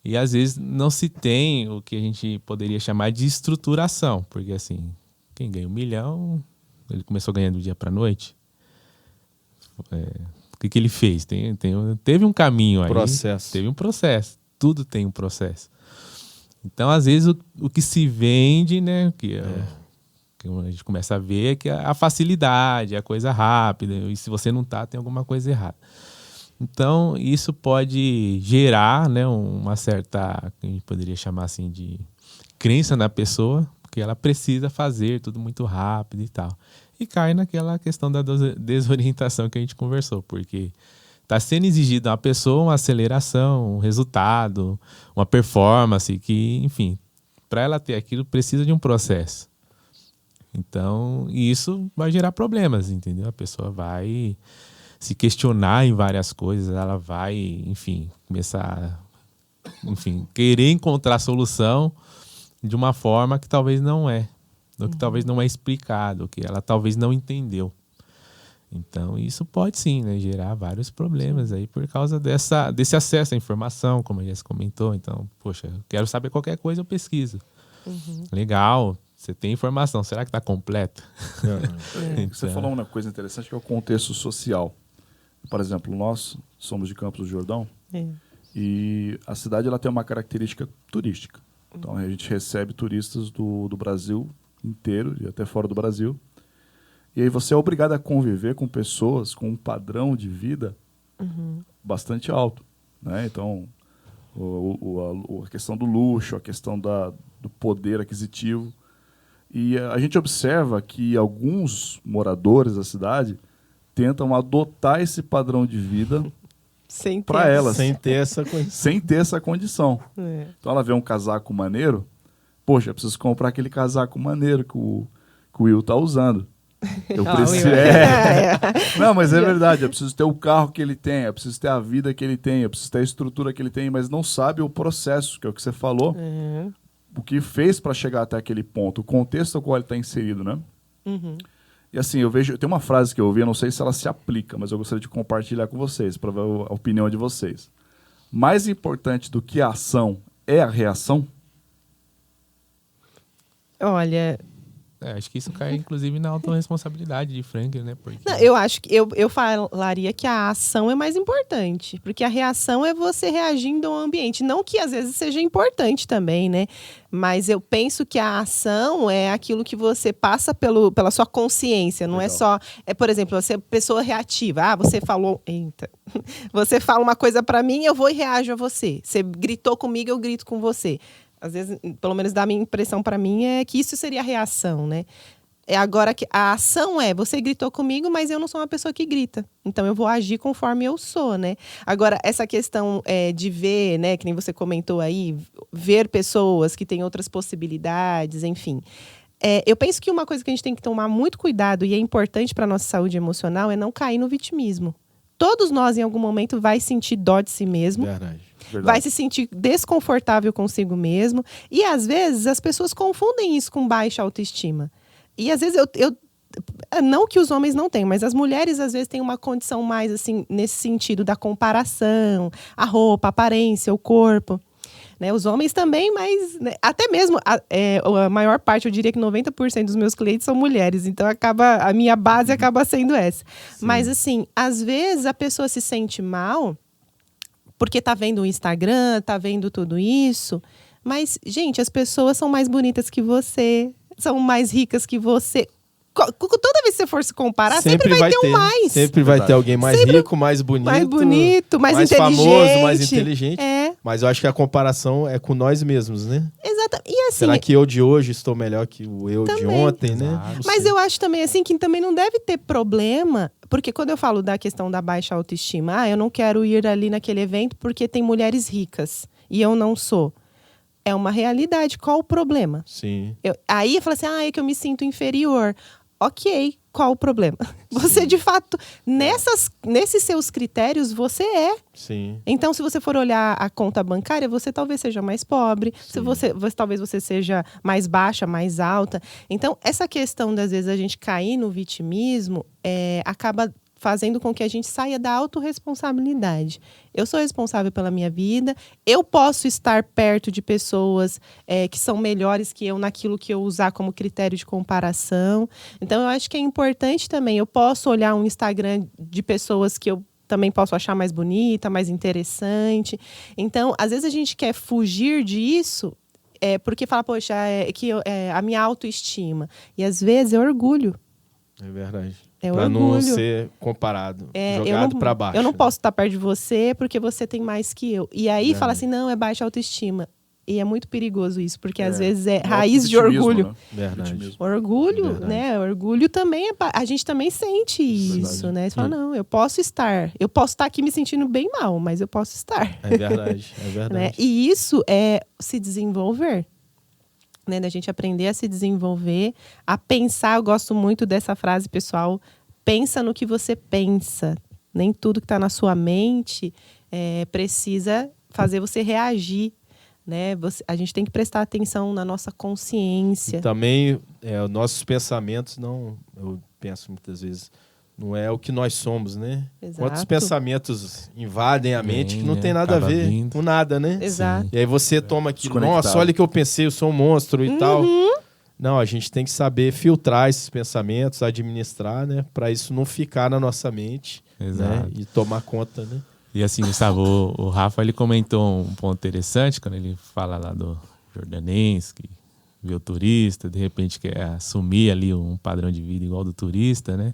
E às vezes não se tem o que a gente poderia chamar de estruturação, porque assim, quem ganha 1 milhão, ele começou ganhando do dia para a noite. O que ele fez? Teve um caminho aí. Teve um processo. Tudo tem um processo. Então, às vezes, o que se vende, né, que a gente começa a ver é que a facilidade, a coisa rápida, e se você não tem alguma coisa errada. Então, isso pode gerar, né, uma certa, que a gente poderia chamar assim de crença na pessoa, que ela precisa fazer tudo muito rápido e tal. E cai naquela questão da desorientação que a gente conversou, porque está sendo exigido a pessoa uma aceleração, um resultado, uma performance que, enfim, para ela ter aquilo precisa de um processo. Então, isso vai gerar problemas, entendeu? A pessoa vai se questionar em várias coisas, ela vai, enfim, começar a querer encontrar solução de uma forma que talvez não é, ou que talvez não é explicado, que ela talvez não entendeu. Então, isso pode sim, né, gerar vários problemas aí por causa desse acesso à informação, como a Jéssica comentou. Então, poxa, eu quero saber qualquer coisa, eu pesquiso. Legal, você tem informação, será que está completa? Então, você falou uma coisa interessante que é o contexto social. Por exemplo, nós somos de Campos do Jordão e a cidade ela tem uma característica turística. Então, a gente recebe turistas do Brasil inteiro e até fora do Brasil. E aí você é obrigado a conviver com pessoas com um padrão de vida bastante alto, né? Então, a questão do luxo, a questão do poder aquisitivo. E a gente observa que alguns moradores da cidade tentam adotar esse padrão de vida para elas. Sem ter essa condição. Então ela vê um casaco maneiro, poxa, eu preciso comprar aquele casaco maneiro que o Will está usando. Eu preciso. Não, mas é verdade. Eu preciso ter o carro que ele tem, eu preciso ter a vida que ele tem, eu preciso ter a estrutura que ele tem, mas não sabe o processo, que é o que você falou, o que fez para chegar até aquele ponto, o contexto ao qual ele está inserido, né? E assim, tem uma frase que eu ouvi, eu não sei se ela se aplica, mas eu gostaria de compartilhar com vocês, para ver a opinião de vocês. Mais importante do que a ação é a reação? Olha, acho que isso cai, inclusive, na autorresponsabilidade de Franklin, né? Porque... Não, eu acho que eu falaria que a ação é mais importante, porque a reação é você reagindo ao ambiente. Não que às vezes seja importante também, né? Mas eu penso que a ação é aquilo que você passa pela sua consciência, não Legal. É só... por exemplo, você é pessoa reativa. Você falou... Eita. Você fala uma coisa pra mim, eu vou e reajo a você. Você gritou comigo, eu grito com você. Às vezes, pelo menos da minha impressão para mim, é que isso seria a reação, né? Agora, que a ação você gritou comigo, mas eu não sou uma pessoa que grita. Então, eu vou agir conforme eu sou, né? Agora, essa questão de ver, né? Que nem você comentou aí, ver pessoas que têm outras possibilidades, enfim. Eu penso que uma coisa que a gente tem que tomar muito cuidado e é importante para a nossa saúde emocional é não cair no vitimismo. Todos nós, em algum momento, vai sentir dó de si mesmo. Verdade. Vai se sentir desconfortável consigo mesmo. E, às vezes, as pessoas confundem isso com baixa autoestima. E, às vezes, não que os homens não tenham, mas as mulheres, às vezes, têm uma condição mais, assim, nesse sentido da comparação, a roupa, a aparência, o corpo. Né? Os homens também, mas né? Até mesmo a maior parte, eu diria que 90% dos meus clientes são mulheres. Então, a minha base acaba sendo essa. Sim. Mas, assim, às vezes, a pessoa se sente mal... porque tá vendo o Instagram, tá vendo tudo isso. Mas, gente, as pessoas são mais bonitas que você, são mais ricas que você. Toda vez que você for se comparar, sempre vai ter um mais. Sempre vai ter alguém mais rico, mais bonito. Mais inteligente. Famoso, mais inteligente. Mas eu acho que a comparação é com nós mesmos, né? Exato. E assim, será que eu de hoje estou melhor que o eu também, de ontem, né? Mas eu acho também assim que também não deve ter problema, porque quando eu falo da questão da baixa autoestima, eu não quero ir ali naquele evento porque tem mulheres ricas e eu não sou. É uma realidade. Qual o problema? Sim. Aí eu falo assim, é que eu me sinto inferior. Ok, qual o problema? Você, de fato, nesses seus critérios, você é. Sim. Então, se você for olhar a conta bancária, você talvez seja mais pobre. Talvez você seja mais baixa, mais alta. Então, essa questão, das vezes, a gente cair no vitimismo, acaba fazendo com que a gente saia da autorresponsabilidade. Eu sou responsável pela minha vida, eu posso estar perto de pessoas que são melhores que eu naquilo que eu usar como critério de comparação. Então, eu acho que é importante também, eu posso olhar um Instagram de pessoas que eu também posso achar mais bonita, mais interessante. Então, às vezes a gente quer fugir disso porque fala, poxa, a minha autoestima. E às vezes é orgulho. É verdade. Pra não ser comparado, jogado pra baixo. Eu não posso estar perto de você porque você tem mais que eu. E aí fala assim, não, é baixa autoestima. E é muito perigoso isso, porque às vezes é raiz de orgulho. Né? Verdade. Orgulho, né? Orgulho também a gente também sente isso, né? Você fala, não, eu posso estar aqui me sentindo bem mal, mas eu posso estar. É verdade. Né? E isso é se desenvolver. Né, da gente aprender a se desenvolver, a pensar. Eu gosto muito dessa frase, pessoal. Pensa no que você pensa. Nem tudo que está na sua mente precisa fazer você reagir. Né? A gente tem que prestar atenção na nossa consciência. E também, os nossos pensamentos eu penso muitas vezes, não é o que nós somos, né? Exato. Quantos pensamentos invadem a mente que não tem nada a ver com nada, né? Exato. E aí você toma aquilo, nossa, olha o que eu pensei, eu sou um monstro e tal. Não, a gente tem que saber filtrar esses pensamentos, administrar, né? Para isso não ficar na nossa mente, né? E tomar conta, né? E assim, Gustavo, o Rafa, ele comentou um ponto interessante quando ele fala lá do jordanense, que vê o turista, de repente quer assumir ali um padrão de vida igual do turista, né?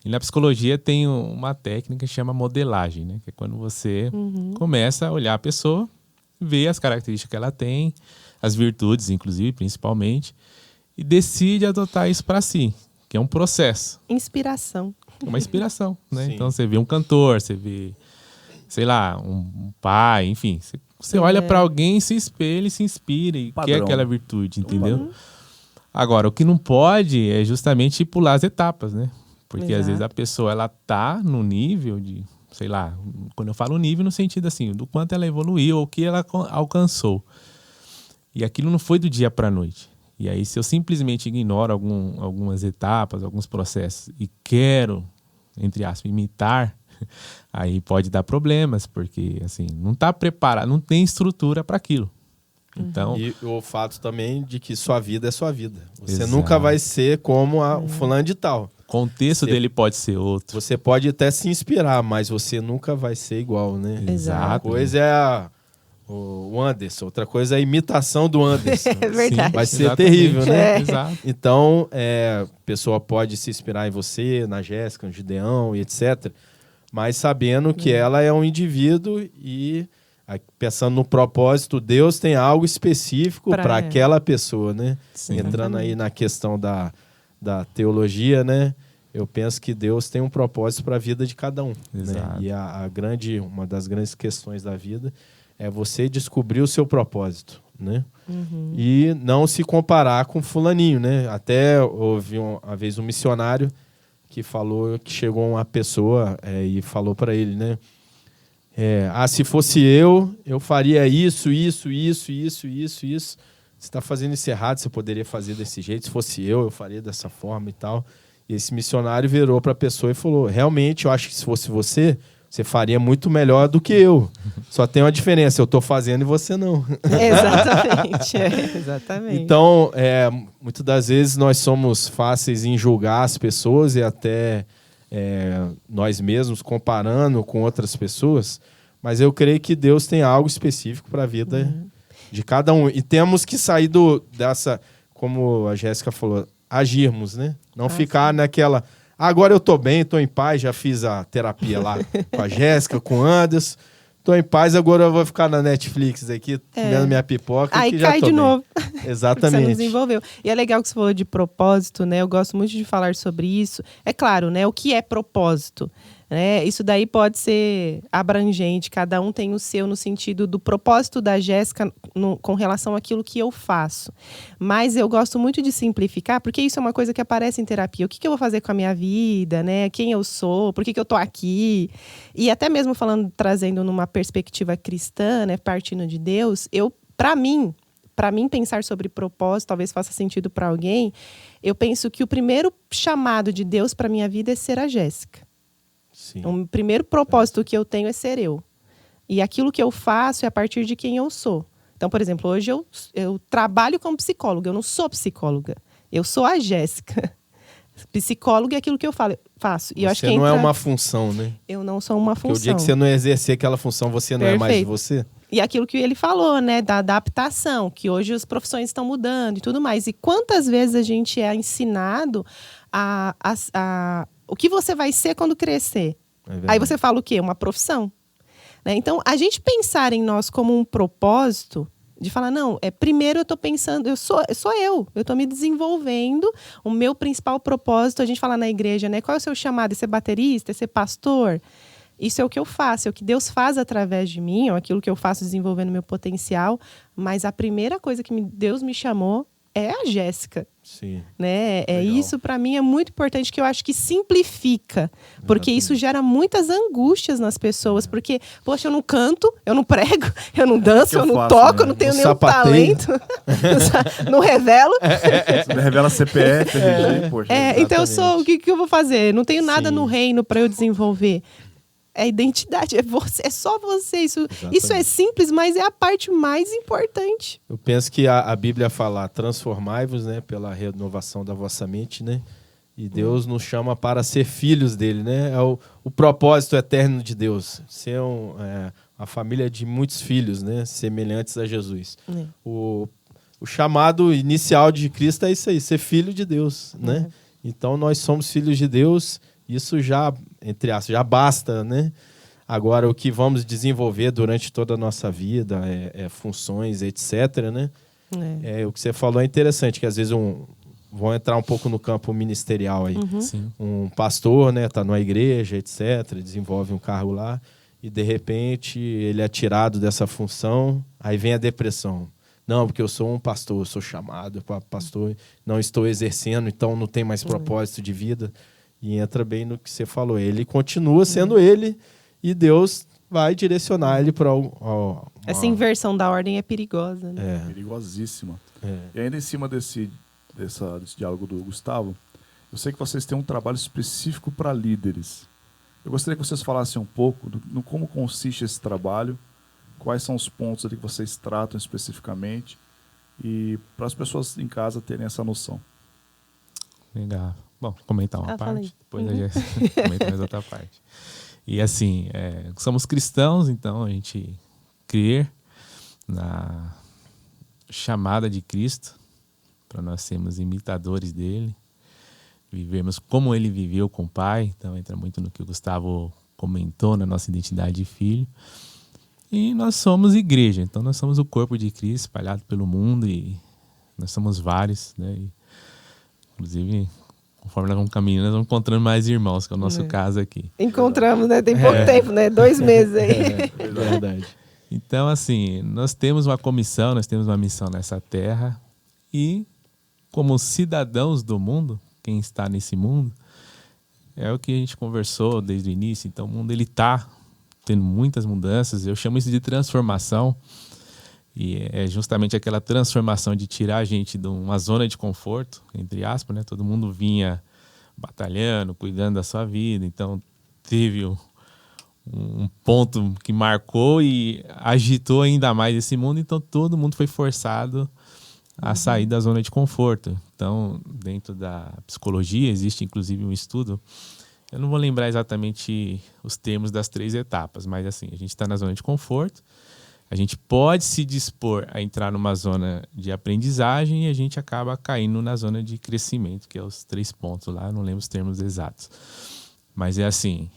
E na psicologia tem uma técnica que chama modelagem, né? Que é quando você começa a olhar a pessoa, ver as características que ela tem, as virtudes, inclusive, principalmente, e decide adotar isso para si, que é um processo. Inspiração. É uma inspiração, né? Sim. Então você vê um cantor, você vê, sei lá, um pai, enfim. Você olha para alguém, se espelha e se inspira e quer aquela virtude, entendeu? Agora, o que não pode é justamente pular as etapas, né? Porque às vezes a pessoa, ela tá no nível de, sei lá, quando eu falo nível no sentido assim, do quanto ela evoluiu ou o que ela alcançou. E aquilo não foi do dia para a noite. E aí, se eu simplesmente ignoro algumas etapas, alguns processos e quero, entre aspas, imitar, aí pode dar problemas, porque assim, não tá preparado, não tem estrutura para aquilo. Então, e o fato também de que sua vida é sua vida. Você nunca vai ser como o fulano de tal. O contexto dele pode ser outro. Você pode até se inspirar, mas você nunca vai ser igual, né? Exato. Uma coisa é o Anderson, outra coisa é a imitação do Anderson. É verdade. Vai ser terrível, né? Exato. Então, a pessoa pode se inspirar em você, na Jéssica, no Gideão e etc. Mas sabendo que ela é um indivíduo e pensando no propósito, Deus tem algo específico para aquela pessoa, né? Sim. Entrando aí na questão da teologia, né? Eu penso que Deus tem um propósito para a vida de cada um. Exato. Né? E uma das grandes questões da vida é você descobrir o seu propósito, né? E não se comparar com fulaninho, né? Até ouvi uma vez um missionário que falou que chegou uma pessoa e falou para ele, né? Se fosse eu faria isso. Você está fazendo isso errado, você poderia fazer desse jeito. Se fosse eu faria dessa forma e tal. E esse missionário virou para a pessoa e falou, realmente, eu acho que se fosse você faria muito melhor do que eu. Só tem uma diferença, eu estou fazendo e você não. Exatamente. Exatamente. Então, muitas das vezes nós somos fáceis em julgar as pessoas e até nós mesmos comparando com outras pessoas, mas eu creio que Deus tem algo específico para a vida de cada um. E temos que sair dessa, como a Jéssica falou, agirmos, né? Não ficar naquela... Agora eu tô bem, tô em paz, já fiz a terapia lá com a Jéssica, com o Anderson. Tô em paz, agora eu vou ficar na Netflix aqui, comendo minha pipoca. Aí que cai já tô de bem. novo. Exatamente. Você não desenvolveu. E é legal que você falou de propósito, né? Eu gosto muito de falar sobre isso. É claro, né? O que é propósito? Né? Isso daí pode ser abrangente, cada um tem o seu no sentido do propósito da Jéssica com relação àquilo que eu faço. Mas eu gosto muito de simplificar, porque isso é uma coisa que aparece em terapia. O que eu vou fazer com a minha vida, né? Quem eu sou, por que eu tô aqui? E até mesmo trazendo numa perspectiva cristã, né? Partindo de Deus, para mim pensar sobre propósito, talvez faça sentido para alguém, eu penso que o primeiro chamado de Deus para minha vida é ser a Jéssica. Sim. O primeiro propósito que eu tenho é ser eu. E aquilo que eu faço é a partir de quem eu sou. Então, por exemplo, hoje eu trabalho como psicóloga. Eu não sou psicóloga. Eu sou a Jéssica. Psicóloga é aquilo que eu faço. E eu acho que não é uma função, né? Eu não sou uma função. Porque o dia que você não exercer aquela função, você não é mais de você. E aquilo que ele falou, né, da adaptação, que hoje as profissões estão mudando e tudo mais. E quantas vezes a gente é ensinado o que você vai ser quando crescer? Aí você fala o quê? Uma profissão. Né? Então, a gente pensar em nós como um propósito, de falar, não, primeiro eu estou pensando, eu estou me desenvolvendo, o meu principal propósito, a gente fala na igreja, né? Qual é o seu chamado? É ser baterista? É ser pastor? Isso é o que eu faço, é o que Deus faz através de mim, é aquilo que eu faço desenvolvendo meu potencial, mas a primeira coisa que Deus me chamou é a Jéssica. Sim. Né? Isso, para mim, é muito importante, que eu acho que simplifica. Porque isso gera muitas angústias nas pessoas. Porque, poxa, eu não canto, eu não prego, eu não danço, eu não toco, eu não tenho nenhum talento. Não revelo. Você revela CPF, RG, poxa. Então eu sou, o que eu vou fazer? Não tenho nada no reino para eu desenvolver. É identidade, é só você. Isso é simples, mas é a parte mais importante. Eu penso que a Bíblia fala, transformai-vos, né, pela renovação da vossa mente, né? E Deus nos chama para ser filhos dele, né? É o propósito eterno de Deus, ser uma família de muitos filhos, né, semelhantes a Jesus. O chamado inicial de Cristo é isso aí, ser filho de Deus, né? Então nós somos filhos de Deus. Isso já, entre aspas, já basta, né? Agora, o que vamos desenvolver durante toda a nossa vida, funções, etc., né? O que você falou é interessante, que às vezes vão entrar um pouco no campo ministerial aí. Um pastor, né, tá numa igreja, etc., desenvolve um cargo lá, e de repente ele é tirado dessa função, aí vem a depressão. Não, porque eu sou um pastor, eu sou chamado para pastor, não estou exercendo, então não tem mais propósito de vida. E entra bem no que você falou. Ele continua sendo ele e Deus vai direcionar ele para Essa inversão da ordem é perigosa, né? Perigosíssima. E ainda em cima desse diálogo do Gustavo, eu sei que vocês têm um trabalho específico para líderes. Eu gostaria que vocês falassem um pouco no como consiste esse trabalho, quais são os pontos ali que vocês tratam especificamente, e para as pessoas em casa terem essa noção. Legal. Bom, comentar uma parte, depois a gente comenta mais outra parte. E assim, somos cristãos, então a gente crer na chamada de Cristo, para nós sermos imitadores dele, vivermos como ele viveu com o Pai, então entra muito no que o Gustavo comentou, na nossa identidade de filho. E nós somos igreja, então nós somos o corpo de Cristo espalhado pelo mundo, e nós somos vários, né? E, inclusive, conforme nós vamos caminhando, nós vamos encontrando mais irmãos, que é o nosso caso aqui. Encontramos, né? Tem pouco tempo, né? 2 meses aí. É verdade. Então, assim, nós temos uma comissão, nós temos uma missão nessa terra, e como cidadãos do mundo, quem está nesse mundo, é o que a gente conversou desde o início. Então, o mundo ele está tendo muitas mudanças, eu chamo isso de transformação, e é justamente aquela transformação de tirar a gente de uma zona de conforto, entre aspas, né? Todo mundo vinha batalhando, cuidando da sua vida, então teve um ponto que marcou e agitou ainda mais esse mundo, então todo mundo foi forçado a sair da zona de conforto. Então, dentro da psicologia, existe inclusive um estudo, eu não vou lembrar exatamente os termos das 3 etapas, mas assim, a gente está na zona de conforto, A gente pode se dispor a entrar numa zona de aprendizagem e a gente acaba caindo na zona de crescimento, que é os 3 pontos lá, não lembro os termos exatos. Mas é assim,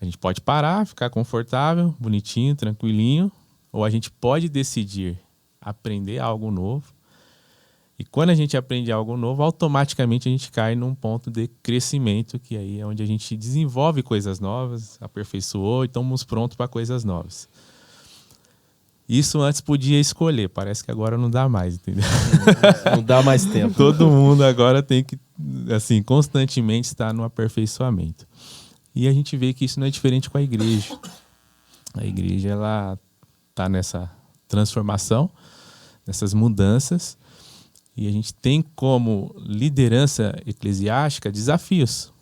a gente pode parar, ficar confortável, bonitinho, tranquilinho, ou a gente pode decidir aprender algo novo. E quando a gente aprende algo novo, automaticamente a gente cai num ponto de crescimento, que aí é onde a gente desenvolve coisas novas, aperfeiçoou e estamos prontos para coisas novas. Isso antes podia escolher, parece que agora não dá mais, entendeu? Não dá mais tempo. Todo mundo agora tem que, assim, constantemente estar no aperfeiçoamento. E a gente vê que isso não é diferente com a igreja. A igreja, ela está nessa transformação, nessas mudanças, e a gente tem como liderança eclesiástica desafios.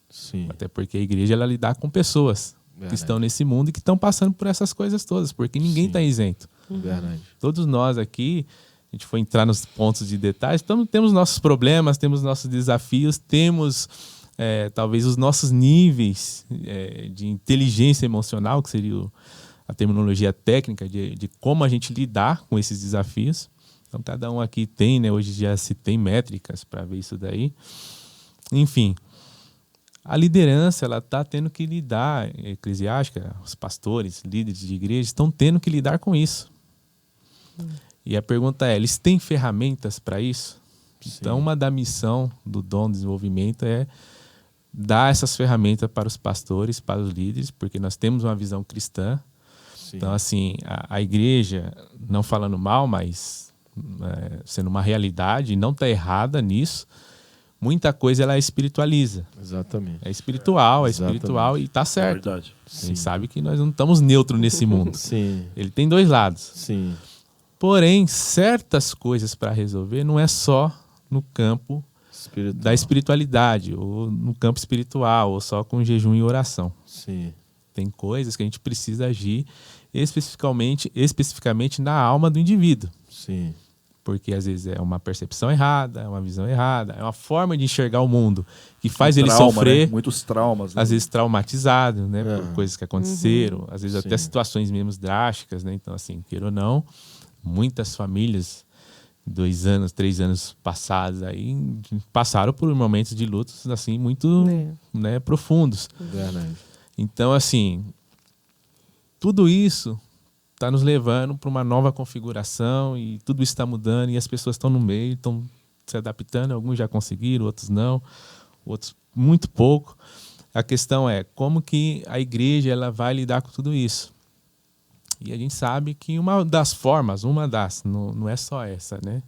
Sim. Até porque a igreja, ela lidar com pessoas que estão nesse mundo e que estão passando por essas coisas todas, porque ninguém está isento. Verdade. Todos nós aqui, a gente foi entrar nos pontos de detalhes, temos nossos problemas, temos nossos desafios, temos talvez os nossos níveis de inteligência emocional, que seria a terminologia técnica de como a gente lidar com esses desafios. Então cada um aqui tem, né? Hoje já se tem métricas para ver isso daí. Enfim, a liderança, ela está tendo que lidar, eclesiástica, os pastores, líderes de igreja, estão tendo que lidar com isso. E a pergunta é, eles têm ferramentas para isso? Sim. Então, uma da missão do Dom Desenvolvimento é dar essas ferramentas para os pastores, para os líderes, porque nós temos uma visão cristã. Sim. Então, assim, a igreja, não falando mal, mas sendo uma realidade, não está errada nisso, muita coisa ela espiritualiza. Exatamente. É espiritual e tá certo. É verdade. A gente sabe que nós não estamos neutros nesse mundo. Sim. Ele tem 2 lados. Sim. Porém, certas coisas para resolver não é só no campo da espiritualidade, ou no campo espiritual, ou só com jejum e oração. Sim. Tem coisas que a gente precisa agir especificamente na alma do indivíduo. Sim. Porque às vezes é uma percepção errada, é uma visão errada, é uma forma de enxergar o mundo que faz ele sofrer. Né? Muitos traumas. Às vezes traumatizado, né? Por coisas que aconteceram, às vezes até situações mesmo drásticas, né? Então, assim, queira ou não, muitas famílias, 2 anos, 3 anos passados aí, passaram por momentos de lutos, assim, muito né, profundos. Verdade. Então, assim, tudo isso está nos levando para uma nova configuração e tudo isso está mudando e as pessoas estão no meio, estão se adaptando, alguns já conseguiram, outros não, outros muito pouco. A questão é como que a igreja ela vai lidar com tudo isso. E a gente sabe que uma das formas, não é só essa, né?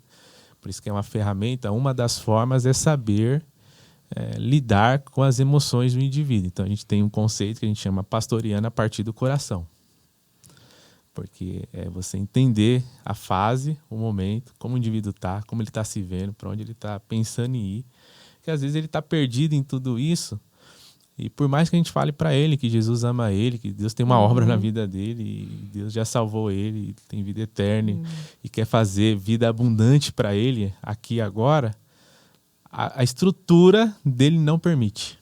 Por isso que é uma ferramenta, uma das formas é saber lidar com as emoções do indivíduo. Então a gente tem um conceito que a gente chama pastoreando a partir do coração. Porque é você entender a fase, o momento, como o indivíduo está, como ele está se vendo, para onde ele está pensando em ir. Que às vezes ele está perdido em tudo isso. E por mais que a gente fale para ele que Jesus ama ele, que Deus tem uma obra na vida dele, e Deus já salvou ele, tem vida eterna e quer fazer vida abundante para ele aqui e agora, a estrutura dele não permite.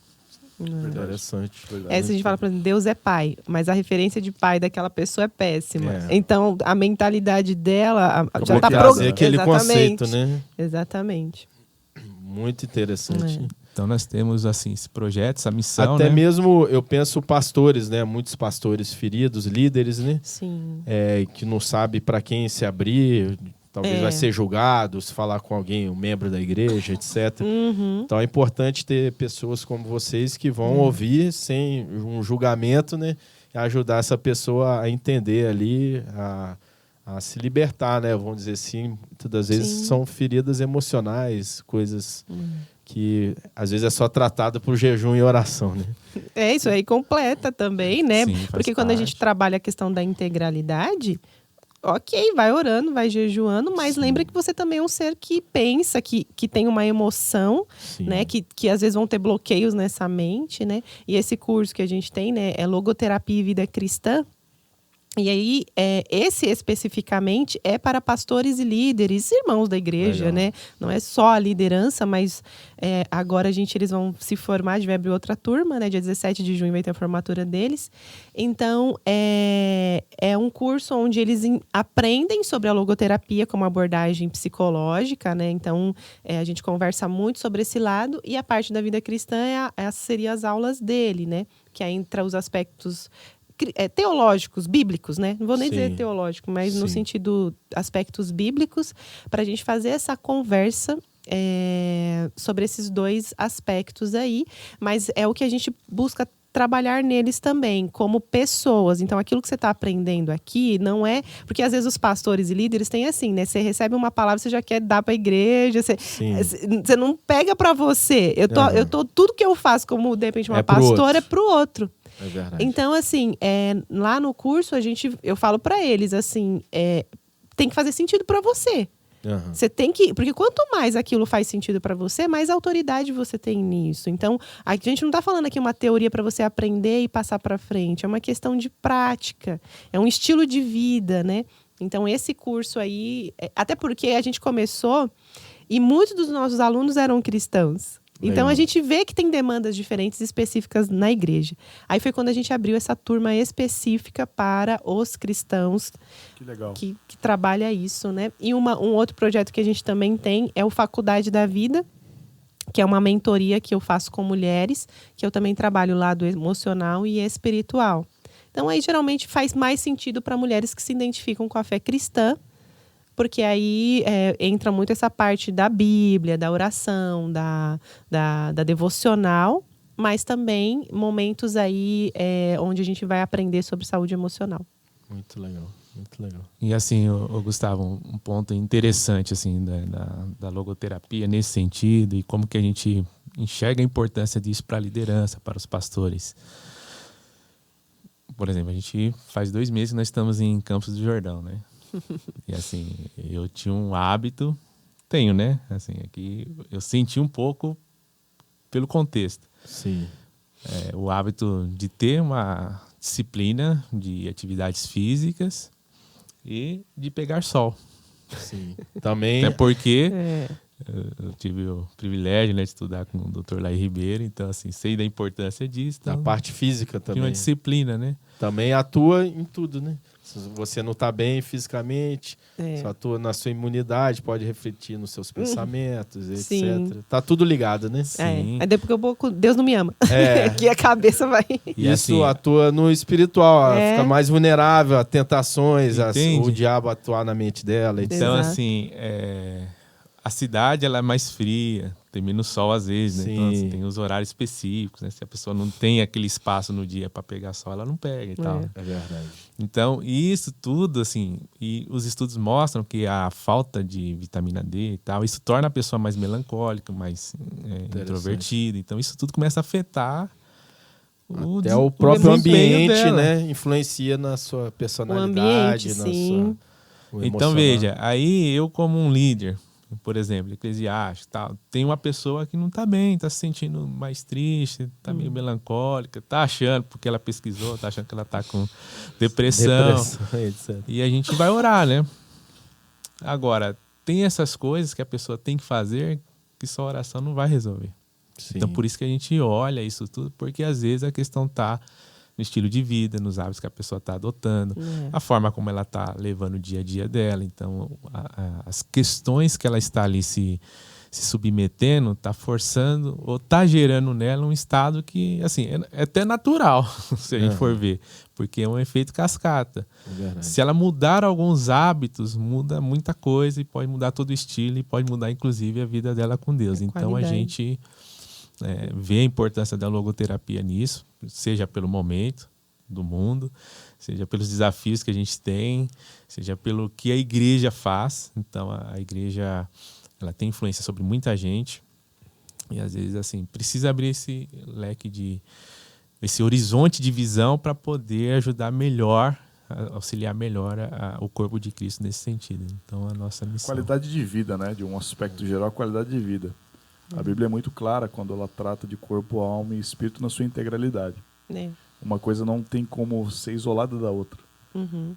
Interessante. Se a gente fala, por exemplo, Deus é pai, mas a referência de pai daquela pessoa é péssima. Então, a mentalidade dela já está programada. Aquele conceito, né? Exatamente. Muito interessante. Então, nós temos assim, esse projeto, essa missão. Até mesmo, eu penso, pastores, né? Muitos pastores feridos, líderes, né? Sim. Que não sabe para quem se abrir, talvez vai ser julgado, se falar com alguém, um membro da igreja, etc. Então é importante ter pessoas como vocês que vão ouvir sem um julgamento, né? E ajudar essa pessoa a entender ali, a se libertar, né? Vamos dizer assim, muitas vezes são feridas emocionais, coisas que às vezes é só tratado por jejum e oração, né? Isso aí completa também, né? Sim, porque quando a gente trabalha a questão da integralidade, ok, vai orando, vai jejuando, mas lembra que você também é um ser que pensa, que tem uma emoção, né? Que às vezes vão ter bloqueios nessa mente, né? E esse curso que a gente tem, né? É Logoterapia e Vida Cristã. E aí, esse especificamente é para pastores e líderes, irmãos da igreja, Legal. né? Não é só a liderança, mas agora eles vão se formar, a gente vai abrir outra turma, né? Dia 17 de junho vai ter a formatura deles. Então, é um curso onde eles aprendem sobre a logoterapia como abordagem psicológica, né? Então, a gente conversa muito sobre esse lado, e a parte da vida cristã seria as aulas dele, né? Que aí entra os aspectos teológicos, bíblicos, né? Não vou nem dizer teológico, mas no sentido aspectos bíblicos, para a gente fazer essa conversa sobre esses dois aspectos aí, mas é o que a gente busca trabalhar neles também, como pessoas. Então, aquilo que você está aprendendo aqui não é... Porque, às vezes, os pastores e líderes têm assim, né? Você recebe uma palavra, você já quer dar para a igreja. Você não pega para você. Tudo que eu faço como, de repente, uma pastora é para o outro. É verdade. Então, assim, lá no curso, eu falo para eles, assim, tem que fazer sentido para você. Uhum. Você tem que... Porque quanto mais aquilo faz sentido para você, mais autoridade você tem nisso. Então, a gente não está falando aqui uma teoria para você aprender e passar para frente. É uma questão de prática. É um estilo de vida, né? Então, esse curso aí... Até porque a gente começou e muitos dos nossos alunos eram cristãos. Então, a gente vê que tem demandas diferentes específicas na igreja. Aí foi quando a gente abriu essa turma específica para os cristãos que trabalha isso, né? E um outro projeto que a gente também tem é o Faculdade da Vida, que é uma mentoria que eu faço com mulheres, que eu também trabalho lá do emocional e espiritual. Então, aí geralmente faz mais sentido para mulheres que se identificam com a fé cristã, porque aí entra muito essa parte da Bíblia, da oração, da devocional, mas também momentos aí onde a gente vai aprender sobre saúde emocional. Muito legal, muito legal. E assim, Gustavo, um ponto interessante assim, da logoterapia nesse sentido, e como que a gente enxerga a importância disso para a liderança, para os pastores. Por exemplo, a gente faz 2 meses que nós estamos em Campos do Jordão, né? E assim, eu tinha um hábito, tenho, né? Assim, aqui eu senti um pouco pelo contexto. Sim. O hábito de ter uma disciplina de atividades físicas e de pegar sol. Sim. Também. Até porque eu tive o privilégio, né, de estudar com o Dr. Laí Ribeiro, então assim, sei da importância disso. Então, a parte física também. Tinha uma disciplina, né? Também atua em tudo, né? Se você não está bem fisicamente, só atua na sua imunidade, pode refletir nos seus pensamentos, etc. Sim. Tá tudo ligado, né? Sim. Aí depois Deus não me ama. Que a cabeça vai... E isso atua no espiritual, ela fica mais vulnerável a tentações, o diabo atuar na mente dela, etc. Então, assim, a cidade ela é mais fria, tem menos sol às vezes, né? Então, assim, tem os horários específicos, né? Se a pessoa não tem aquele espaço no dia para pegar sol, ela não pega e tal. É verdade. Então, isso tudo, assim, e os estudos mostram que a falta de vitamina D e tal, isso torna a pessoa mais melancólica, mais introvertida. Então, isso tudo começa a afetar até o próprio ambiente, né? Influencia na sua personalidade, o ambiente, sua Então, veja, aí eu como um líder, por exemplo, eclesiástico, tal, tem uma pessoa que não está bem, está se sentindo mais triste, está meio melancólica, está achando, porque ela pesquisou, está achando que ela está com depressão, etc. E a gente vai orar, né? Agora, tem essas coisas que a pessoa tem que fazer que só a oração não vai resolver. Sim. Então, por isso que a gente olha isso tudo, porque às vezes a questão está no estilo de vida, nos hábitos que a pessoa está adotando, a forma como ela está levando o dia a dia dela. Então, as questões que ela está ali se submetendo, está forçando ou está gerando nela um estado que, assim, é até natural, se a gente for ver, porque é um efeito cascata. Se ela mudar alguns hábitos, muda muita coisa e pode mudar todo o estilo e pode mudar, inclusive, a vida dela com Deus. Então, a gente vê a importância da logoterapia nisso, seja pelo momento do mundo, seja pelos desafios que a gente tem, seja pelo que a igreja faz. Então, a igreja ela tem influência sobre muita gente e, às vezes, assim, precisa abrir esse leque esse horizonte de visão para poder ajudar melhor, auxiliar melhor o corpo de Cristo nesse sentido. Então, a nossa missão... Qualidade de vida, né? De um aspecto geral, qualidade de vida. A Bíblia é muito clara quando ela trata de corpo, alma e espírito na sua integralidade. Uma coisa não tem como ser isolada da outra.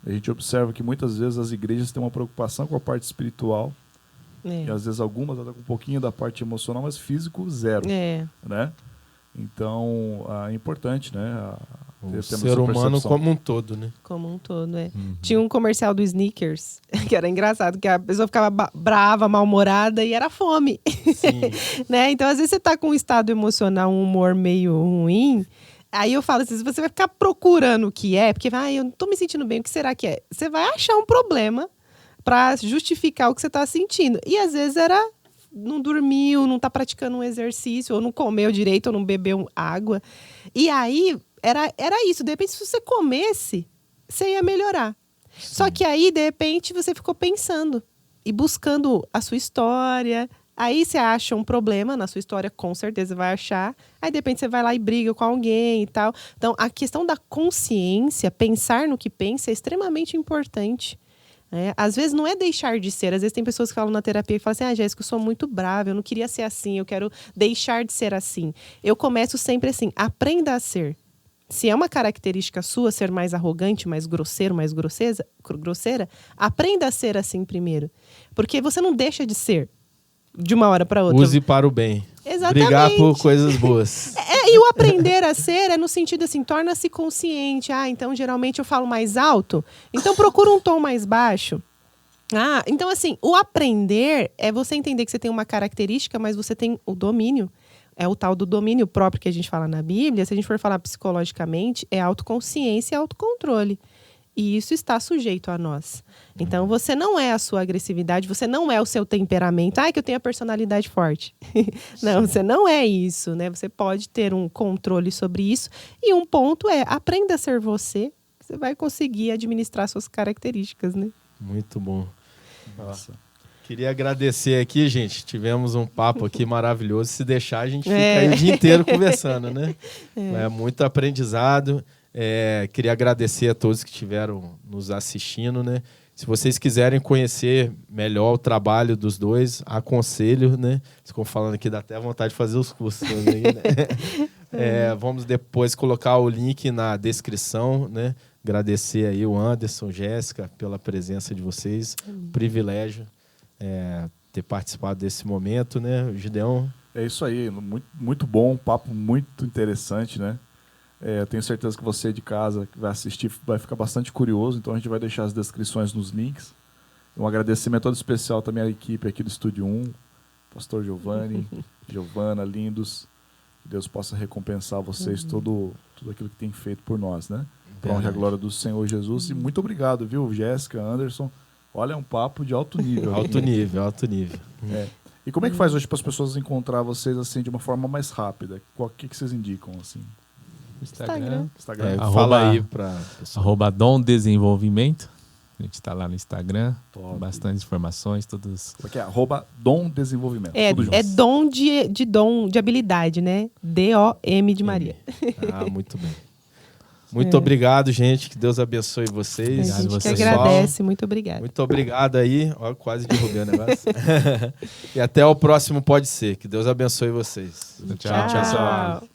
A gente observa que muitas vezes as igrejas têm uma preocupação com a parte espiritual, e às vezes algumas até com um pouquinho da parte emocional, mas físico, zero. Né? Então, é importante, né? O ser humano como um todo, né? Como um todo, Tinha um comercial do Snickers, que era engraçado, que a pessoa ficava brava, mal-humorada e era fome. Sim. Né? Então, às vezes você tá com um estado emocional, um humor meio ruim, aí eu falo assim, você vai ficar procurando o que é, porque eu não tô me sentindo bem, o que será que é? Você vai achar um problema para justificar o que você tá sentindo. E às vezes não dormiu, não tá praticando um exercício, ou não comeu direito, ou não bebeu água. E aí, era isso. De repente, se você comesse, você ia melhorar. Sim. Só que aí, de repente, você ficou pensando e buscando a sua história. Aí você acha um problema na sua história, com certeza vai achar. Aí, de repente, você vai lá e briga com alguém e tal. Então, a questão da consciência, pensar no que pensa, é extremamente importante. Às vezes não é deixar de ser. Às vezes tem pessoas que falam na terapia e falam assim, Jéssica, eu sou muito brava, eu não queria ser assim, eu quero deixar de ser assim. Eu começo sempre assim, aprenda a ser. Se é uma característica sua ser mais arrogante, mais grosseiro, mais grosseira, aprenda a ser assim primeiro. Porque você não deixa de ser de uma hora para outra. Use para o bem. Exatamente. Brigar por coisas boas. E o aprender a ser é no sentido assim, torna-se consciente. Então geralmente eu falo mais alto, então procura um tom mais baixo. Então assim, o aprender é você entender que você tem uma característica, mas você tem o domínio. É o tal do domínio próprio que a gente fala na Bíblia. Se a gente for falar psicologicamente, é autoconsciência e autocontrole. E isso está sujeito a nós. Então, você não é a sua agressividade, você não é o seu temperamento. Que eu tenho a personalidade forte. Não, você não é isso, né? Você pode ter um controle sobre isso. E um ponto é, aprenda a ser você, que você vai conseguir administrar suas características, né? Muito bom. Nossa. Queria agradecer aqui, gente. Tivemos um papo aqui maravilhoso. Se deixar, a gente fica aí o dia inteiro conversando, né? É muito aprendizado. Queria agradecer a todos que estiveram nos assistindo, né? Se vocês quiserem conhecer melhor o trabalho dos dois, aconselho, né? Vocês ficam falando aqui, dá até vontade de fazer os cursos também, né? Vamos depois colocar o link na descrição, né? Agradecer aí o Anderson, Jéssica, pela presença de vocês. Privilégio ter participado desse momento, né? O Gideon. É isso aí, muito, muito bom, um papo muito interessante, né? Eu tenho certeza que você de casa que vai assistir vai ficar bastante curioso, então a gente vai deixar as descrições nos links. Um agradecimento todo especial também à equipe aqui do Estúdio 1, Pastor Giovanni, Giovana, lindos. Que Deus possa recompensar vocês tudo aquilo que tem feito por nós, né? Para honra e glória do Senhor Jesus. E muito obrigado, viu, Jéssica, Anderson. Olha, é um papo de alto nível. Alto nível. E como é que faz hoje para as pessoas encontrar vocês assim de uma forma mais rápida? O que vocês indicam assim? Instagram. Fala aí para pessoal. @domdesenvolvimento. A gente está lá no Instagram. Bastante informações, todos. Aqui é @domdesenvolvimento. É dom de habilidade, né? DOM de Maria. Muito bem. Muito obrigado, gente. Que Deus abençoe vocês. A gente que agradece. Muito obrigado. Muito obrigado aí. Ó, quase derrubei o negócio. E até o próximo Pode Ser. Que Deus abençoe vocês. Tchau.